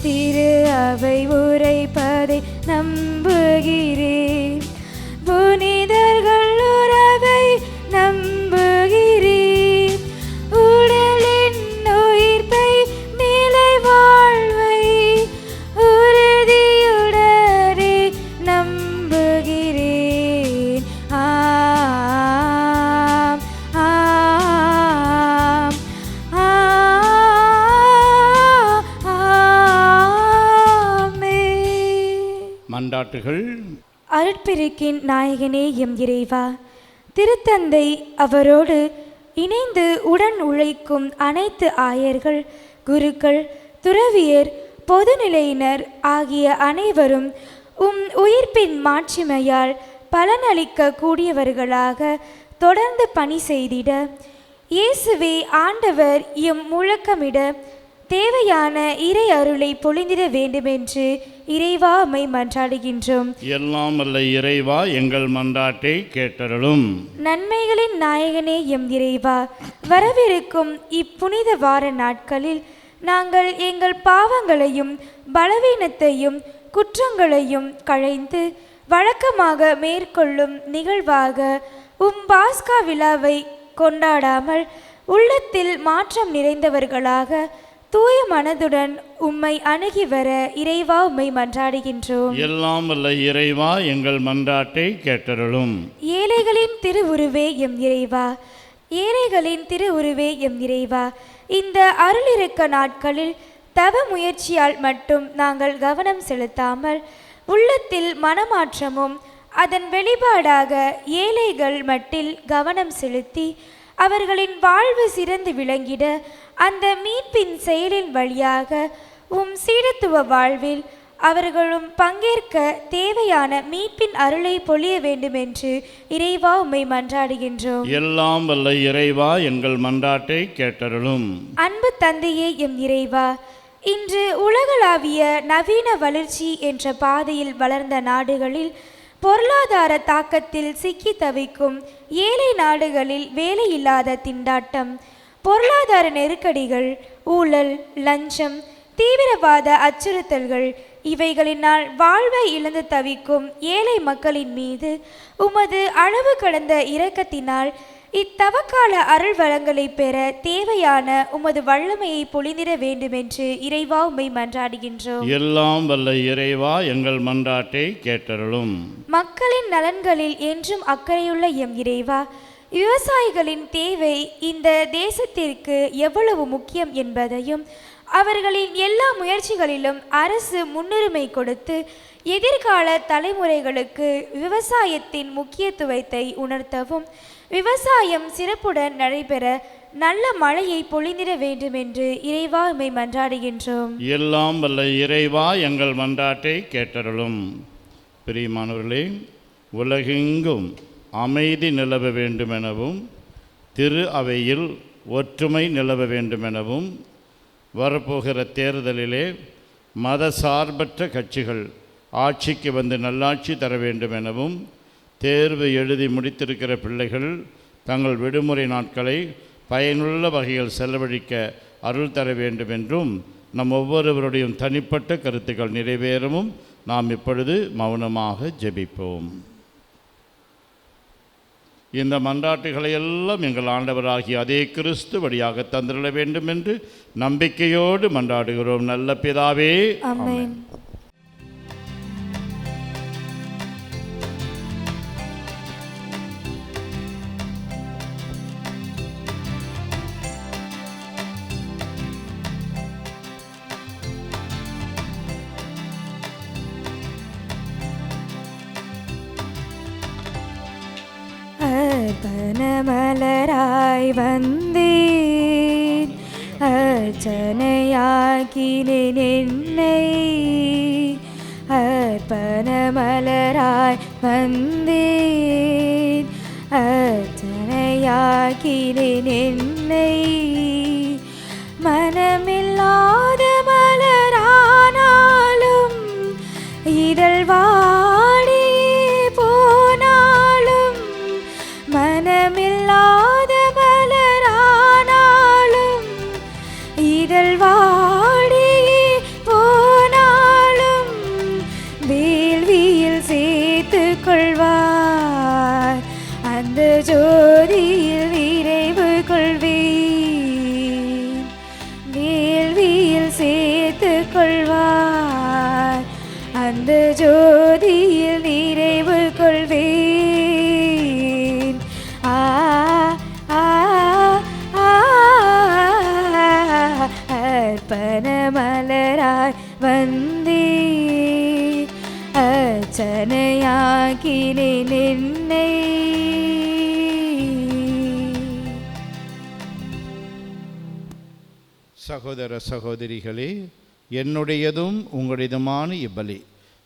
திரு அவை உரைப்பதை நம்புகிறேன். புனிதர்கள் உறவை நம்புகிறேன். உடலின் உயிர்ப்பை நிலை வாழ்வை உறுதியுடனே நம்புகிறேன். ஆம் ஆம் ஆமென். மன்றாட்டுகள். அருட்பெருக்கின் நாயகனே எம் இறைவா, திருத்தந்தை அவரோடு இணைந்து உடன் உழைக்கும் அனைத்து ஆயர்கள், குருக்கள், துறவியர், பொதுநிலையினர் ஆகிய அனைவரும் உயிர்ப்பின் மாட்சிமையால் பலனளிக்க கூடியவர்களாக தொடர்ந்து பணி செய்திட இயேசுவே ஆண்டவர் எம் முழக்கமிட தேவையான இறை அருளை பொழிந்திட வேண்டுமென்று இறைவா உம்மை மன்றாடுகின்றோம். எல்லாம் வல்ல இறைவா எங்கள் மன்றாட்டை கேட்டருளும். நன்மைகளின் நாயகனே எம் இறைவா, வரவிருக்கும் இப்புனித வார நாட்களில் நாங்கள் எங்கள் பாவங்களையும் பலவீனத்தையும் குற்றங்களையும் களைந்து வழக்கமாக மேற்கொள்ளும் நிகழ்வாக பாஸ்கா விழாவை கொண்டாடாமல் உள்ளத்தில் மாற்றம் நிறைந்தவர்களாக தூய மனதுடன் உம்மை அணுகி வர இறைவா உம்மை மன்றாடுகின்றோம். எல்லாம் வல்ல இறைவா எங்கள் மன்றாட்டை கேட்டருளும். ஏழைகளின் திருவுருவே எம் இறைவா, ஏழைகளின் திருவுருவே எம் இறைவா, இந்த அருளிருக்க நாட்களில் தவ முயற்சியால் மட்டும் நாங்கள் கவனம் செலுத்தாமல் உள்ளத்தில் மனமாற்றமும் அதன் வெளிப்பாடாக ஏழைகள் மட்டில் கவனம் செலுத்தி அவர்களின் வாழ்வு சிறந்து விளங்கிட அந்த மீட்பின் செயலின் வழியாக சீடத்துவ வாழ்வில் அவர்களும் பங்கேற்க தேவையான மீட்பின் அருளை பொழிய வேண்டும் என்று இறைவா உம்மை மன்றாடுகின்றோம். எல்லாம் வல்ல இறைவா, எங்கள் மன்றாட்டை கேட்டருளும். அன்பு தந்தையே எம் இறைவா, இன்று உலகளாவிய நவீன வளர்ச்சி என்ற பாதையில் வளர்ந்த நாடுகளில் பொருளாதார தாக்கத்தில் சிக்கி தவிக்கும் ஏழை நாடுகளில் வேலையில்லாத திண்டாட்டம், பொருளாதார நெருக்கடிகள், ஊழல், லஞ்சம், தீவிரவாத அச்சுறுத்தல்கள் இவைகளினால் வாழ்வை இழந்து தவிக்கும் ஏழை மக்களின் மீது உமது அளவு கடந்த இரக்கத்தினால் இத்தவக்கால அருள் வளங்களை பெற தேவையான உமது வல்லமையை பொழிந்திட வேண்டுமென்று இறைவா உம்மை மன்றாடுகின்றோம். எல்லாம் வல்ல இறைவா, எங்கள் மன்றாட்டை கேட்டருளும். மக்களின் நலன்களில் என்றும் அக்கறையுள்ள எம் இறைவா, விவசாயிகளின் தேவை இந்த தேசத்திற்கு எவ்வளவு முக்கியம் என்பதையும் அவர்களின் எல்லா முயற்சிகளிலும் அரசு முன்னுரிமை கொடுத்து எதிர்கால தலைமுறைகளுக்கு விவசாயத்தின் முக்கியத்துவத்தை உணர்த்தவும் விவசாயம் சிறப்புடன் நடைபெற நல்ல மழையை பொழிந்திட வேண்டும் என்று இறைவா உம்மை மன்றாடுகின்றோம். எல்லாம் வல்ல இறைவா, எங்கள் மன்றாட்டை கேட்டருளும். பிரியமானவர்களே, உலகெங்கும் அமைதி நிலவ வேண்டுமெனவும் திரு அவையில் ஒற்றுமை நிலவ வேண்டுமெனவும் வரப்போகிற தேர்தலிலே மத சார்பற்ற கட்சிகள் ஆட்சிக்கு வந்து நல்லாட்சி தர வேண்டும் எனவும் தேர்வு எழுதி முடித்திருக்கிற பிள்ளைகள் தங்கள் விடுமுறை நாட்களை பயனுள்ள வகையில் செலவழிக்க அருள் தர வேண்டும் என்றும் நம் ஒவ்வொருவருடைய தனிப்பட்ட கருத்துக்கள் நிறைவேறவும் நாம் இப்பொழுது மௌனமாக ஜெபிப்போம். இந்த மன்றாட்டுகளை எல்லாம் எங்கள் ஆண்டவராகிய அதே கிறிஸ்து வழியாக தந்திட வேண்டும் என்று நம்பிக்கையோடு மன்றாடுகிறோம். நல்ல பிதாவே, ஆமென். பனமலராய் வந்தேன், அர்ச்சனையாக்கினேன் என்னை. பனமலராய் வந்தேன், அர்ச்சனையாக்கினேன் என்னை. மனமில்லாத மலரானாலும் இதழ் வாடி போனாலும், மனமில்லாத மலரானாலும் இதழ் வாடி போனாலும் வேள்வியில் சேர்த்து கொள்வார், அந்த ஜோதியில் நிறைவு கொள்வேன். வேள்வியில் சேர்த்து கொள்வார், அந்த ஜோதியில் நிறைவு கொள்வேன். அர்ப்பணமலராய் வந்தேன், அர்ச்சனையாக்கினேன் என்னை. சகோதர சகோதரிகளே, என்னுடையதும் உங்களுடையதுமான இப்பலி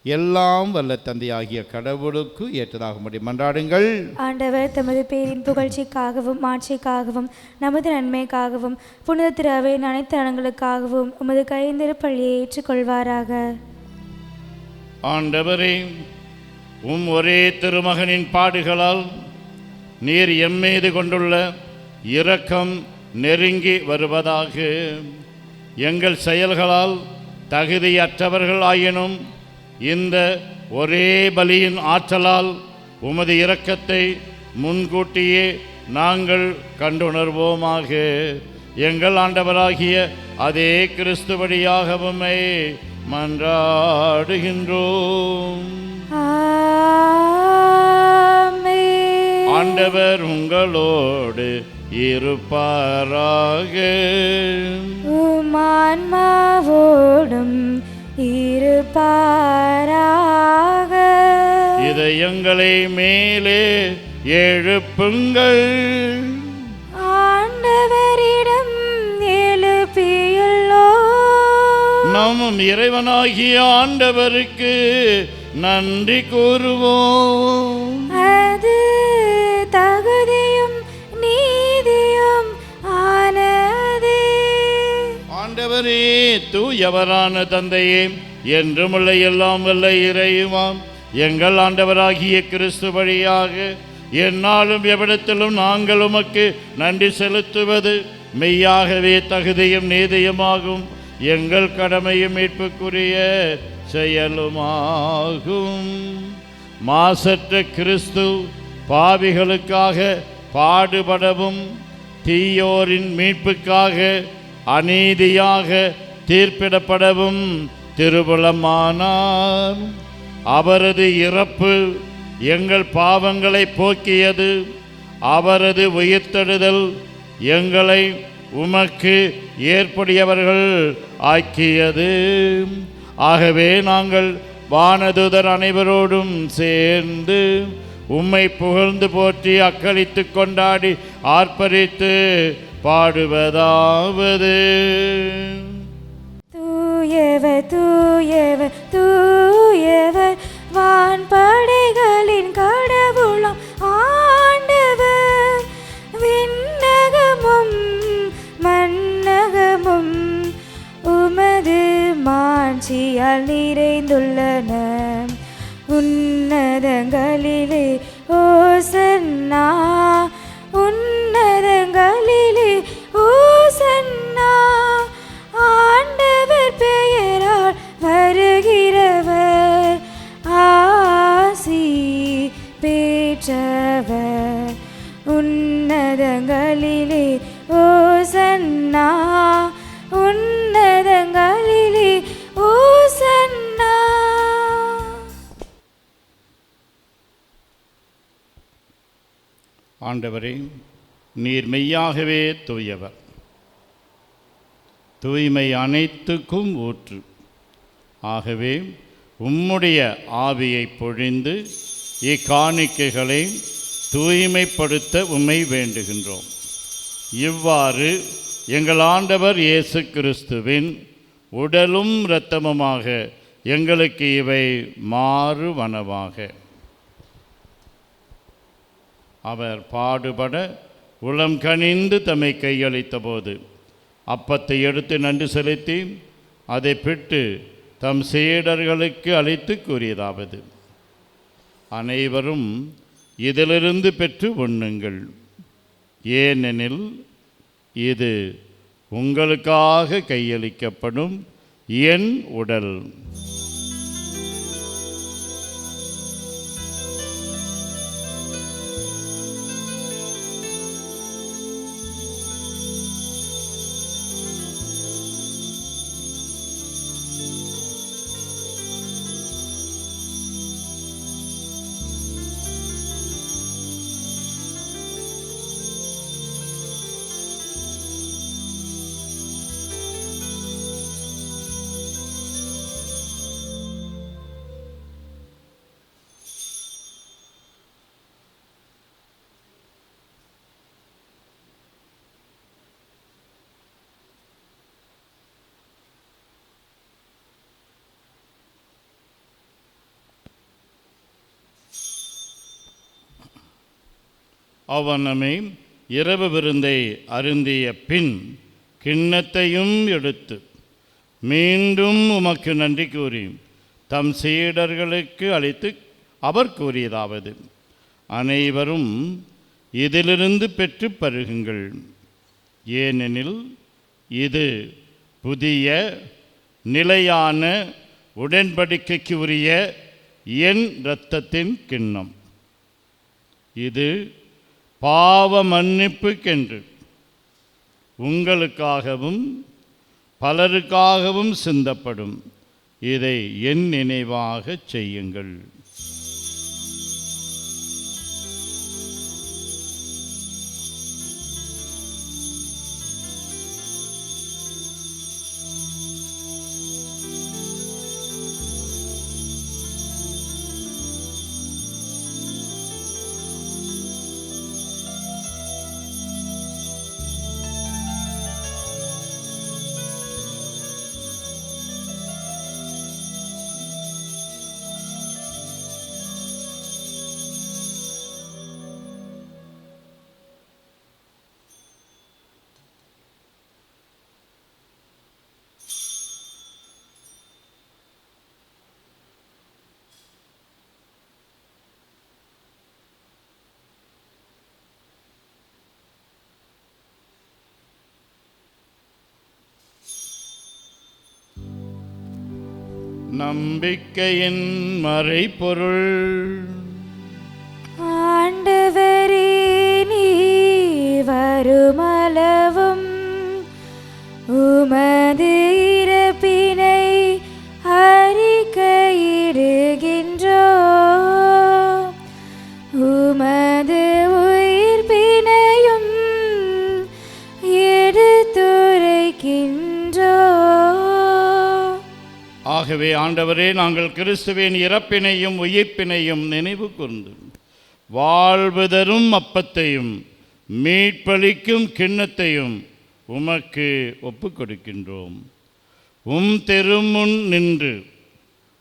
எல்லாம் வல்ல தந்தையாகிய கடவுளுக்கு ஏற்றதாகும்படி மன்றாடுங்கள். ஆண்டவர் தமது பேரின் புகழ்ச்சிக்காகவும் மாட்சிக்காகவும் நமது நன்மைக்காகவும் புனித திரு அவையின் அனைத்து நலன்களுக்காகவும் உமது கைந்திருப்பள்ளியை ஏற்றுக்கொள்வாராக. ஆண்டவரே, ஒரே திருமகனின் பாடுகளால் நீர் எம்மீது கொண்டுள்ள இரக்கம் நெருங்கி வருவதாக. எங்கள் செயல்களால் தகுதியற்றவர்கள் ஆயினும் இந்த ஒரே பலியின் ஆற்றலால் உமது இரக்கத்தை முன்கூட்டியே நாங்கள் கண்டுணர்வோமாக. எங்கள் ஆண்டவராகிய அதே கிறிஸ்து வழியாக உம்மை மன்றாடுகின்றோம். ஆண்டவர் உங்களோடு இருப்பாராக. உம் ஆன்மாவோடும் இருப்பாராக. இதயங்களை மேலே எழுப்புங்கள், ஆண்டவரிடம் எழுப்பியுள்ளோ. நம் இறைவனாகிய ஆண்டவருக்கு நன்றி கூறுவோம். அது தகுதியும் நீதியும் ஆனதே. ஆண்டவரே, தூயவரான தந்தையே, என்றுமுள்ள எல்லாம் வல்ல இறைவாம், எங்கள் ஆண்டவராகிய கிறிஸ்து வழியாக எந்நாளும் எவ்விடத்திலும் நாங்கள் உமக்கு நன்றி செலுத்துவது மெய்யாகவே தகுதியும் நீதியுமாகும், எங்கள் கடமையும் மீட்புக்குரிய செயலுமாகும். மாசற்ற கிறிஸ்து பாவிகளுக்காக பாடுபடவும் தீயோரின் மீட்புக்காக அநீதியாக தீர்ப்பிடப்படவும் திருவுளமானார். அவரது இறப்பு எங்கள் பாவங்களை போக்கியது, அவரது உயிர்த்தெழுதல் எங்களை உமக்கு ஏற்புடையவர்கள் ஆக்கியது. ஆகவே நாங்கள் வானதூதர் அனைவரோடும் சேர்ந்து உம்மை புகழ்ந்து போற்றி அக்களித்து கொண்டாடி ஆர்ப்பரித்து பாடுவதாவது: தூயவர் தூயவர் தூயவர், வான்படைகளின் கடவுளாம் ஆண்டவர். விண்ணகமும் மண்ணகமும் உமது மாட்சியால் நிறைந்துள்ளன. உன்னதங்களிலே ஓசன்னா, உன்னதங்களிலே ஓசன்னா. ஆண்டவர் பெயரால் வருகிறவர் ஆசி பெற்றவர். உன்னதங்களிலே ஓசன்னா, உன்னதங்களிலே ஓசன்னா. ஆண்டவரே, நீர் மெய்யாகவே தூயவர், தூய்மை அனைத்துக்கும் ஊற்று. ஆகவே உம்முடைய ஆவியை பொழிந்து இக்காணிக்கைகளை தூய்மைப்படுத்த உம்மை வேண்டுகின்றோம். இவ்வாறு எங்கள் ஆண்டவர் இயேசு கிறிஸ்துவின் உடலும் இரத்தமுமாக எங்களுக்கு இவை மாறுவனவாக. அவர் பாடுபட உளம் கனிந்து தம்மை கையளித்த போது அப்பத்தை எடுத்து நன்றி செலுத்தி அதை பிட்டு தம் சீடர்களுக்கு அளித்து கூறியதாவது: அனைவரும் இதிலிருந்து பெற்று உண்ணுங்கள், ஏனெனில் இது உங்களுக்காக கையளிக்கப்படும் என் உடல். அவனமே இரவு விருந்தை அருந்திய பின் கிண்ணத்தையும் எடுத்து மீண்டும் உமக்கு நன்றி கூறி தம் சீடர்களுக்கு அளித்து அவர் கூறியதாவது: அனைவரும் இதிலிருந்து பெற்று பருகுங்கள், ஏனெனில் இது புதிய நிலையான உடன்படிக்கைக்கு உரிய என் இரத்தத்தின் கிண்ணம். இது பாவ மன்னிப்புக்கென்று உங்களுக்காகவும் பலருக்காகவும் சிந்தப்படும். இதை என் நினைவாக செய்யுங்கள். நம்பிக்கையின் மறைபொருள். ஆண்டவரே நீ வருமளவும் உமது இறப்பினை அறிக்கையிடுகின்றோம், உமது உயிர்ப்பினையும் எடுத்துரைக்கின்றோம். ஆகவே ஆண்டவரே, நாங்கள் கிறிஸ்துவின் இறப்பினையும் உயிர்ப்பினையும் நினைவு கூர்ந்து வாழ்வு தரும் அப்பத்தையும் மீட்பளிக்கும் கிண்ணத்தையும் உமக்கு ஒப்புக் கொடுக்கின்றோம். திருமுன் நின்று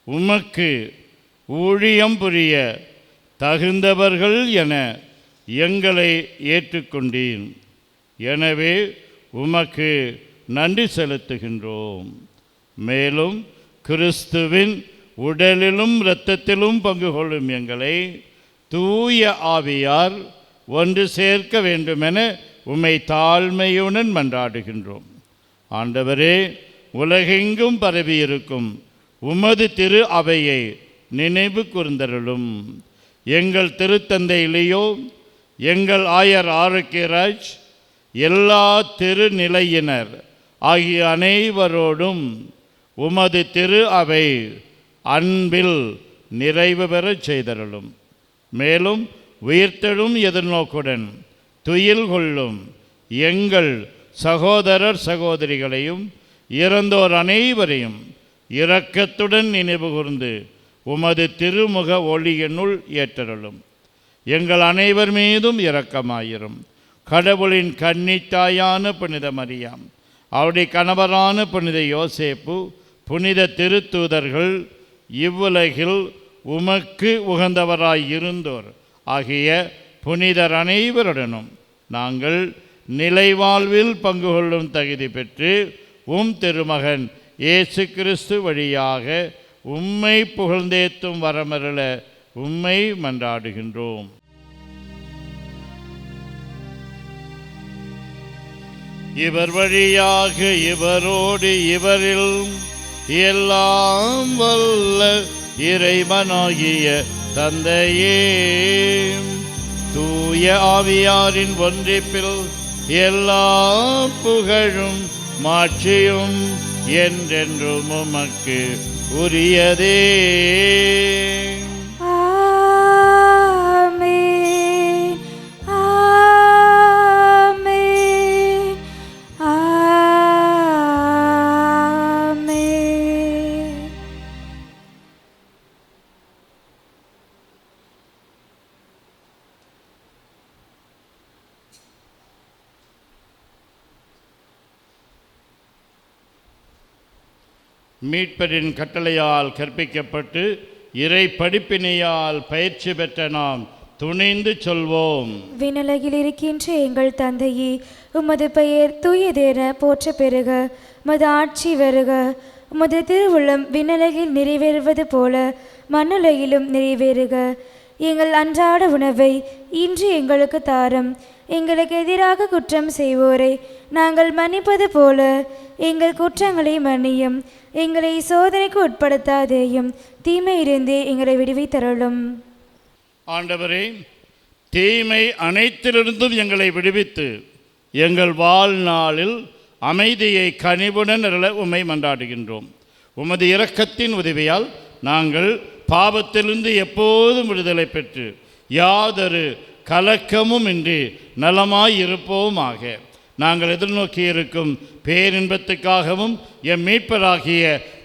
உமக்கு ஊழியம் புரிய தகுந்தவர்கள் என எங்களை ஏற்றுக்கொண்டீர். எனவே உமக்கு நன்றி செலுத்துகின்றோம். மேலும் கிறிஸ்துவின் உடலிலும் இரத்தத்திலும் பங்கு கொள்ளும் எங்களை தூய ஆவியார் ஒன்று சேர்க்க வேண்டுமென உம்மை தாழ்மையுடன் மன்றாடுகின்றோம். ஆண்டவரே, உலகெங்கும் பரவியிருக்கும் உமது திரு அவையை நினைவு கூர்ந்தருளும். எங்கள் திருத்தந்தை லியோ, எங்கள் ஆயர் ஆரோக்கியராஜ், எல்லா திருநிலையினர் ஆகிய அனைவரோடும் உமது திரு அவை அன்பில் நிறைவு பெறச் செய்தருளும். மேலும் உயிர்த்தெழும் எதிர்நோக்குடன் துயில் கொள்ளும் எங்கள் சகோதரர் சகோதரிகளையும் இறந்தோர் அனைவரையும் இரக்கத்துடன் நினைவு கூர்ந்து உமது திருமுக ஒளியினுள் ஏற்றருளும். எங்கள் அனைவர் மீதும் இரக்கமாயிரும். கடவுளின் கன்னித்தாயான புனித மரியாம், அவருடைய கணவரான புனித யோசேப்பு, புனித திருத்தூதர்கள், இவ்வுலகில் உமக்கு உகந்தவராய் இருந்தோர் ஆகிய புனிதர் அனைவருடனும் நாங்கள் நிலைவாழ்வில் பங்கு கொள்ளும் தகுதி பெற்று திருமகன் இயேசு கிறிஸ்து வழியாக உம்மை புகழ்ந்தேத்தும் வரமருள உம்மை மன்றாடுகின்றோம். இவர் வழியாக இவரோடு இவரில் எல்லாம் வல்ல இறைவனாகிய தந்தையே, தூய ஆவியாரின் ஒன்றிப்பில் எல்லா புகழும் மாட்சியும் என்றென்றும் உமக்கு உரியதே. மீட்பரின் கட்டளையால் கற்பிக்கப்பட்டு இறை படிப்பினையால் பயிற்சி பெற்ற நாம் துணிந்து சொல்வோம். விண்ணுலகில் இருக்கின்ற எங்கள் தந்தையே, உமது பெயர் தூயதென போற்ற பெறுக. உமது ஆட்சி வருக. உமது திருவுள்ளம் விண்ணுலகில் நிறைவேறுவது போல மண்ணுலகிலும் நிறைவேறுக. எங்கள் அன்றாட உணவை இன்று எங்களுக்கு தாரும். எங்களுக்கு எதிராக குற்றம் செய்வோரை நாங்கள் மன்னிப்பது போல எங்கள் குற்றங்களை மன்னியும். எங்களை சோதனைக்கு உட்படுத்தாதேயும், தீமையிலிருந்து எங்களை விடுவித்தருளும். ஆண்டவரே, தீமை அனைத்திலிருந்தும் எங்களை விடுவித்து எங்கள் வாழ்நாளில் அமைதியை கனிவுடன் அருள உம்மை மன்றாடுகின்றோம். உமது இரக்கத்தின் உதவியால் நாங்கள் பாவத்திலிருந்து எப்போதும் விடுதலை பெற்று யாதொரு கலக்கமும் இன்றி நலமாயிருப்போமாக. நாங்கள் எதிர்நோக்கி இருக்கும் பேரின்பத்துக்காகவும் எம் மீட்பராகிய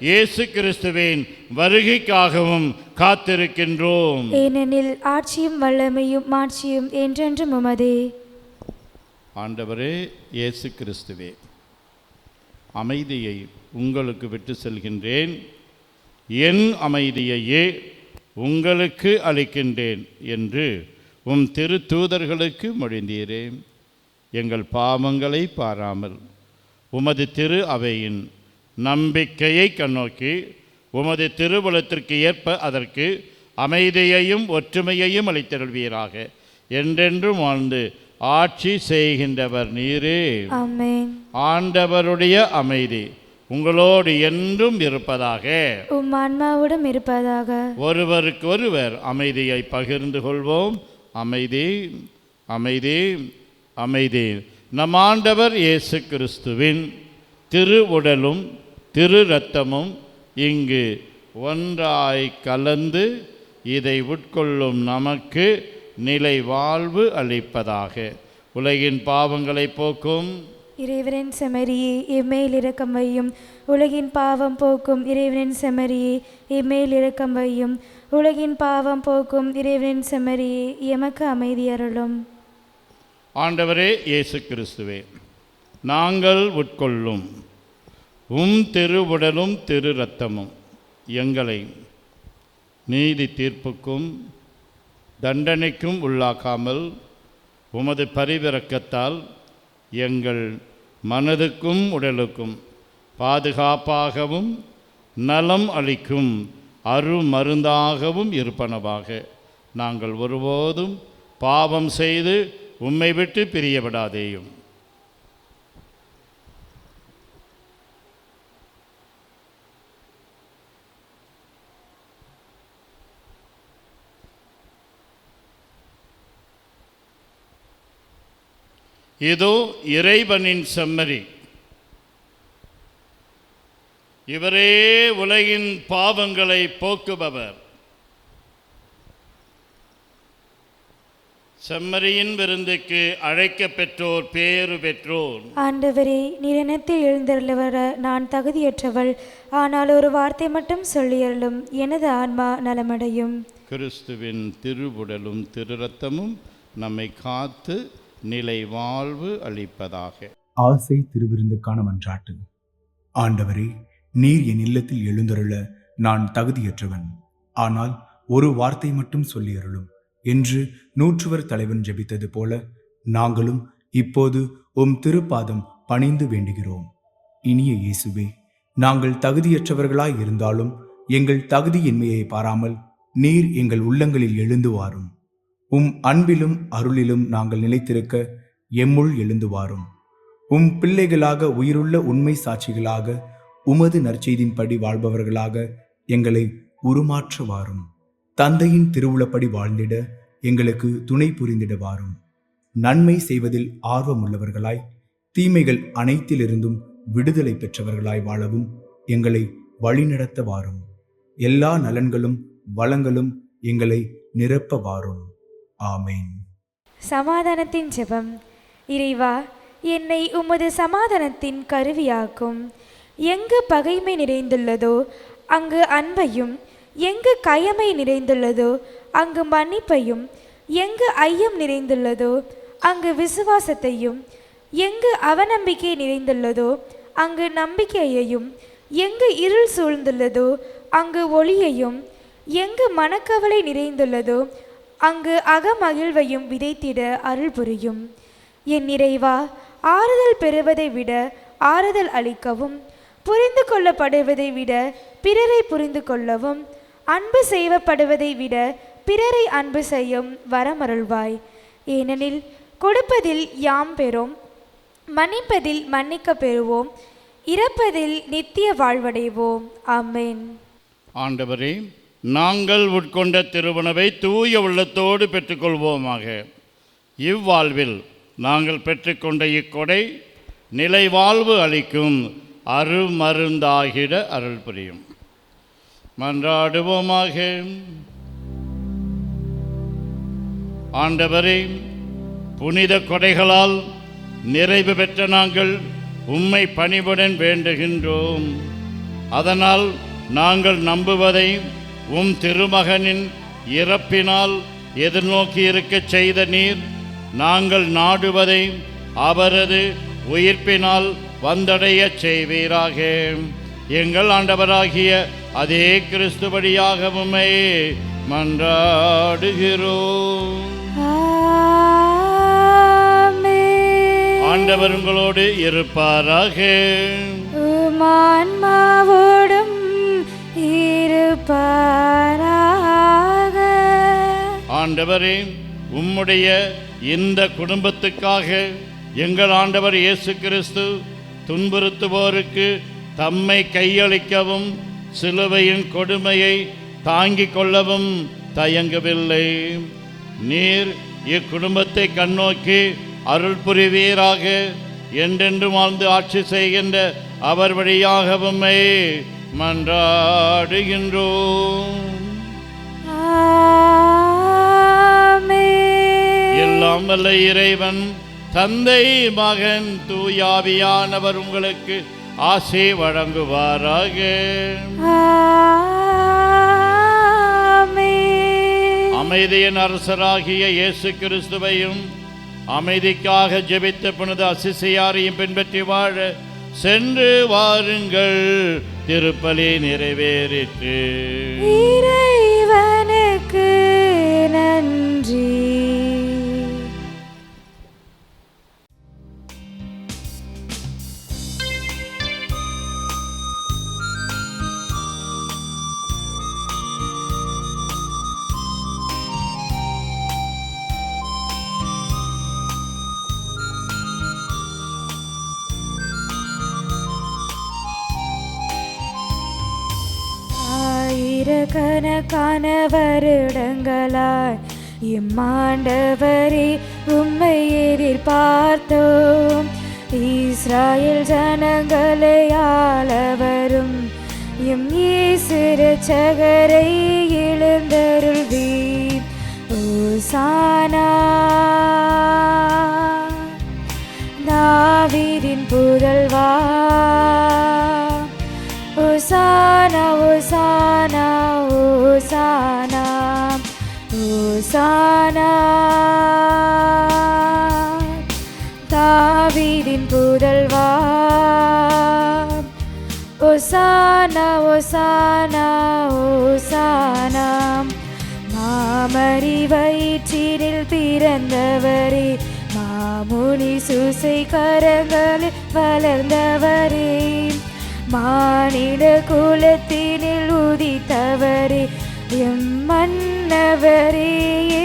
இயேசு கிறிஸ்துவின் வருகைக்காகவும் காத்திருக்கின்றோம். ஏனெனில் ஆட்சியும் வல்லமையும் மாட்சியும் என்றென்றும் உமதே. ஆண்டவரே இயேசு கிறிஸ்துவே, அமைதியை உங்களுக்கு விட்டு செல்கின்றேன், என் அமைதியையே உங்களுக்கு அளிக்கின்றேன் என்று உம் திரு தூதர்களுக்கு மொழிந்தீரே. எங்கள் பாவங்களை பாராமல் உமது திரு அவையின் நம்பிக்கையை கண்ணோக்கி உமது திருவுளத்திற்கு ஏற்ப அதற்கு அமைதியையும் ஒற்றுமையையும் அளித்தருள்வீராக. என்றென்றும் வாழ்ந்து ஆட்சி செய்கின்றவர் நீரே. ஆமென். ஆண்டவருடைய அமைதி உங்களோடு என்றும் இருப்பதாக. உம் ஆன்மாவோடும் இருப்பதாக. ஒருவருக்கு ஒருவர் அமைதியை பகிர்ந்து கொள்வோம். அமைதி, அமைதி, அமைதி. நம் ஆண்டவர் இயேசு கிறிஸ்துவின் திரு உடலும் திரு இரத்தமும் இங்கு ஒன்றாய் கலந்து இதை உட்கொள்ளும் நமக்கு நிலை வாழ்வு அளிப்பதாக. உலகின் பாவங்களை போக்கும் இறைவனின் செமரியே எம்மேல் இரக்கம் வையும். உலகின் பாவம் போக்கும் இறைவனின் செமரியே எம்மேல் இரக்கம் வையும். உலகின் பாவம் போக்கும் இறைவனின் செமரியே எமக்கு அமைதி அருளும். ஆண்டவரே இயேசு கிறிஸ்துவே, நாங்கள் உட்கொள்ளும் உம் திரு உடலும் திரு இரத்தமும் எங்களை நீதி தீர்ப்புக்கும் தண்டனைக்கும் உள்ளாக்காமல் உமது பரிவிரக்கத்தால் எங்கள் மனதுக்கும் உடலுக்கும் பாதுகாப்பாகவும் நலம் அளிக்கும் அருமருந்தாகவும் இருப்பனவாக. நாங்கள் ஒருபோதும் பாவம் செய்து உம்மை விட்டு பிரியப்படாதேயும். இதோ இறைவனின் செம்மறி, இவரே உலகின் பாவங்களை போக்குபவர். செம்மறியின் விருந்துக்கு அழைக்க பெற்றோர் பேறு பெற்றோர். ஆண்டவரே, நீரினத்தில் எழுந்தருள வர நான் தகுதியற்றவள். ஆனால் ஒரு வார்த்தை மட்டும் சொல்லியருளும், எனது ஆன்மா நலமடையும். கிறிஸ்துவின் திருவுடலும் திரு இரத்தமும் நம்மை காத்து நிலை வாழ்வு அளிப்பதாக. ஆசை திருவிருந்துக்கான மன்றாட்டு. ஆண்டவரே, நீர் என் இல்லத்தில் எழுந்தருள நான் தகுதியற்றவன். ஆனால் ஒரு வார்த்தை மட்டும் சொல்லியருளும் என்று நூற்றுவர் தலைவன் ஜெபித்தது போல நாங்களும் இப்போது உம் திருப்பாதம் பணிந்து வேண்டுகிறோம். இனிய இயேசுவே, நாங்கள் தகுதியற்றவர்களாய் இருந்தாலும் எங்கள் தகுதியின்மையை பாராமல் நீர் எங்கள் உள்ளங்களில் எழுந்து வாரும். உம் அன்பிலும் அருளிலும் நாங்கள் நிலைத்திருக்க எம்முள் எழுந்து வாரும். உம் பிள்ளைகளாக உயிருள்ள உண்மை சாட்சிகளாக உமது நற்செய்தின்படி வாழ்பவர்களாக எங்களை உருமாற்ற வாரும். தந்தையின் திருவுளப்படி வாழ்ந்திட எங்களுக்கு துணை புரிந்திட வாரும். நன்மை செய்வதில் ஆர்வமுள்ளவர்களாய் தீமைகள் அனைத்திலிருந்தும் விடுதலை பெற்றவர்களாய் வாழவும் எங்களை வழிநடத்த வாரும். எல்லா நலன்களும் வளங்களும் எங்களை நிரப்ப வாரும். ஆமேன். சமாதானத்தின் ஜெபம். இறைவா, என்னை உமது சமாதானத்தின் கருவியாக்கும். எங்கு பகைமை நிறைந்துள்ளதோ அங்கு அன்பையும், எங்கு கயமை நிறைந்துள்ளதோ அங்கு மன்னிப்பையும், எங்கு ஐயம் நிறைந்துள்ளதோ அங்கு விசுவாசத்தையும், எங்கு அவநம்பிக்கை நிறைந்துள்ளதோ அங்கு நம்பிக்கையையும், எங்கு இருள் சூழ்ந்துள்ளதோ அங்கு ஒளியையும், எங்கு மனக்கவலை நிறைந்துள்ளதோ அங்கு அகமகிழ்வையும் விதைத்திட அருள் புரியும். என் இறைவா, ஆறுதல் பெறுவதை விட ஆறுதல் அளிக்கவும், புரிந்து கொள்ளப்படுவதை விட பிறரை புரிந்து கொள்ளவும், அன்பு செய்வப்படுவதை விட பிறரை அன்பு செய்யும் வரமருள்வாய். ஏனெனில் கொடுப்பதில் யாம் பெறும், மன்னிப்பதில் மன்னிக்க பெறுவோம், இறப்பதில் நித்திய வாழ்வடைவோம். ஆமென். ஆண்டவரே, நாங்கள் உட்கொண்ட திருவுணவை தூய உள்ளத்தோடு பெற்றுக்கொள்வோமாக. இவ்வாழ்வில் நாங்கள் பெற்றுக்கொண்ட இக்கொடை நிலை வாழ்வு அளிக்கும் அருமருந்தாகிட அருள் புரியும். மன்றாடுவோமாக. ஆண்டவரே, புனித கொடைகளால் நிறைவு பெற்ற நாங்கள் உம்மை பணிவுடன் வேண்டுகின்றோம். அதனால் நாங்கள் நம்புவதை உம் திருமகனின் இறப்பினால் எதிர்நோக்கி இருக்கச் செய்த நீர், நாங்கள் நாடுவதை அவரது உயிர்ப்பினால் வந்தடைய செய்வீராக. எங்கள் ஆண்டவராகிய அதே கிறிஸ்து வழியாக உம்மை மன்றாடுகிறோம். ஆண்டவர் உங்களோடு இருப்பாராக. ஆன்மாவோடும் இருப்பாராக. ஆண்டவரே, உம்முடைய இந்த குடும்பத்துக்காக எங்கள் ஆண்டவர் இயேசு கிறிஸ்து துன்புறுத்துவோருக்கு தம்மை கையளிக்கவும் சிலுவையின் கொடுமையை தாங்கிக் கொள்ளவும் தயங்கவில்லை. நீர் இக்குடும்பத்தை கண்ணோக்கி அருள் புரிவீராக. என்றென்று வாழ்ந்து ஆட்சி செய்கின்ற அவர் வழியாக உம்மை மன்றாடுகின்றோம். எல்லாம் வல்ல இறைவன் தந்தை மகன் தூயாவியானவர் உங்களுக்கு ஆசை வழங்குவாராக. அமைதியின் அரசராகிய இயேசு கிறிஸ்துவையும் அமைதிக்காக ஜெபித்த புனித அசிசியாரையும் பின்பற்றி வாழ சென்று வாருங்கள். திருப்பலி நிறைவேறிற்று. இறைவனுக்கு நன்றி. ஆயிரக்கணக்கான வருடங்களாய் இம்மாண்டவரே உம்மை எதிர்பார்த்தோம். இஸ்ராயேல் ஜனங்களை ஆளவரும் எம் இயேசு இரட்சகரை எழுந்தருள்வீர். ஓசானா தாவீதின் புதல்வா. ஓசானா ஓசானா ஓசானா ஓசானா தாவீதின் புதல்வா. ஓசானா ஓசானா ஓசானா மாமரி வயிற்றினில் பிறந்தவரே, மாமுனி சூசை கரங்களில் வளர்ந்தவரே, மானிட குலத்தினில் உதித்தவரே, எம் மன்னவரே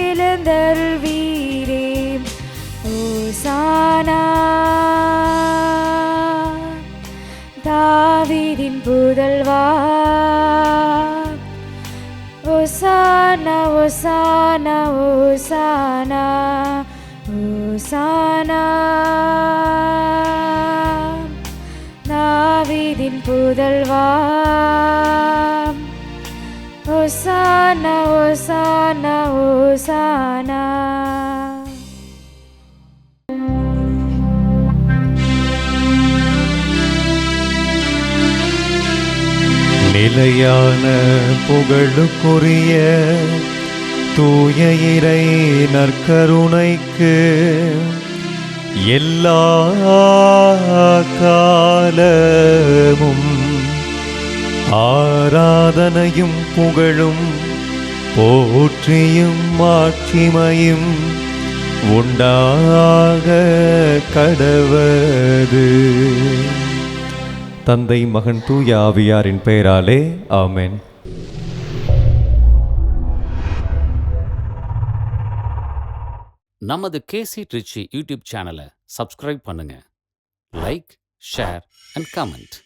எழுந்தருள்வீரே. ஓசானா தாவீதின் புதல்வா. ஓசானா ஓசானா ஓசானா ஓசானா தாவீதின் புதல்வா. ஓசானா ஓசானா ஓசானா. நிலையான புகழுக்குரிய தூய இறை நற்கருணைக்கு எல்லா காலமும் ஆராதனையும் புகழும் போற்றியும் மாட்சிமையும் உண்டாக கடவது. தந்தை மகன் தூய ஆவியாரின் பெயராலே ஆமென். நமது கேசி ட்ரிச்சி யூடியூப் சேனலை சப்ஸ்கிரைப் பண்ணுங்க. Like, share and comment.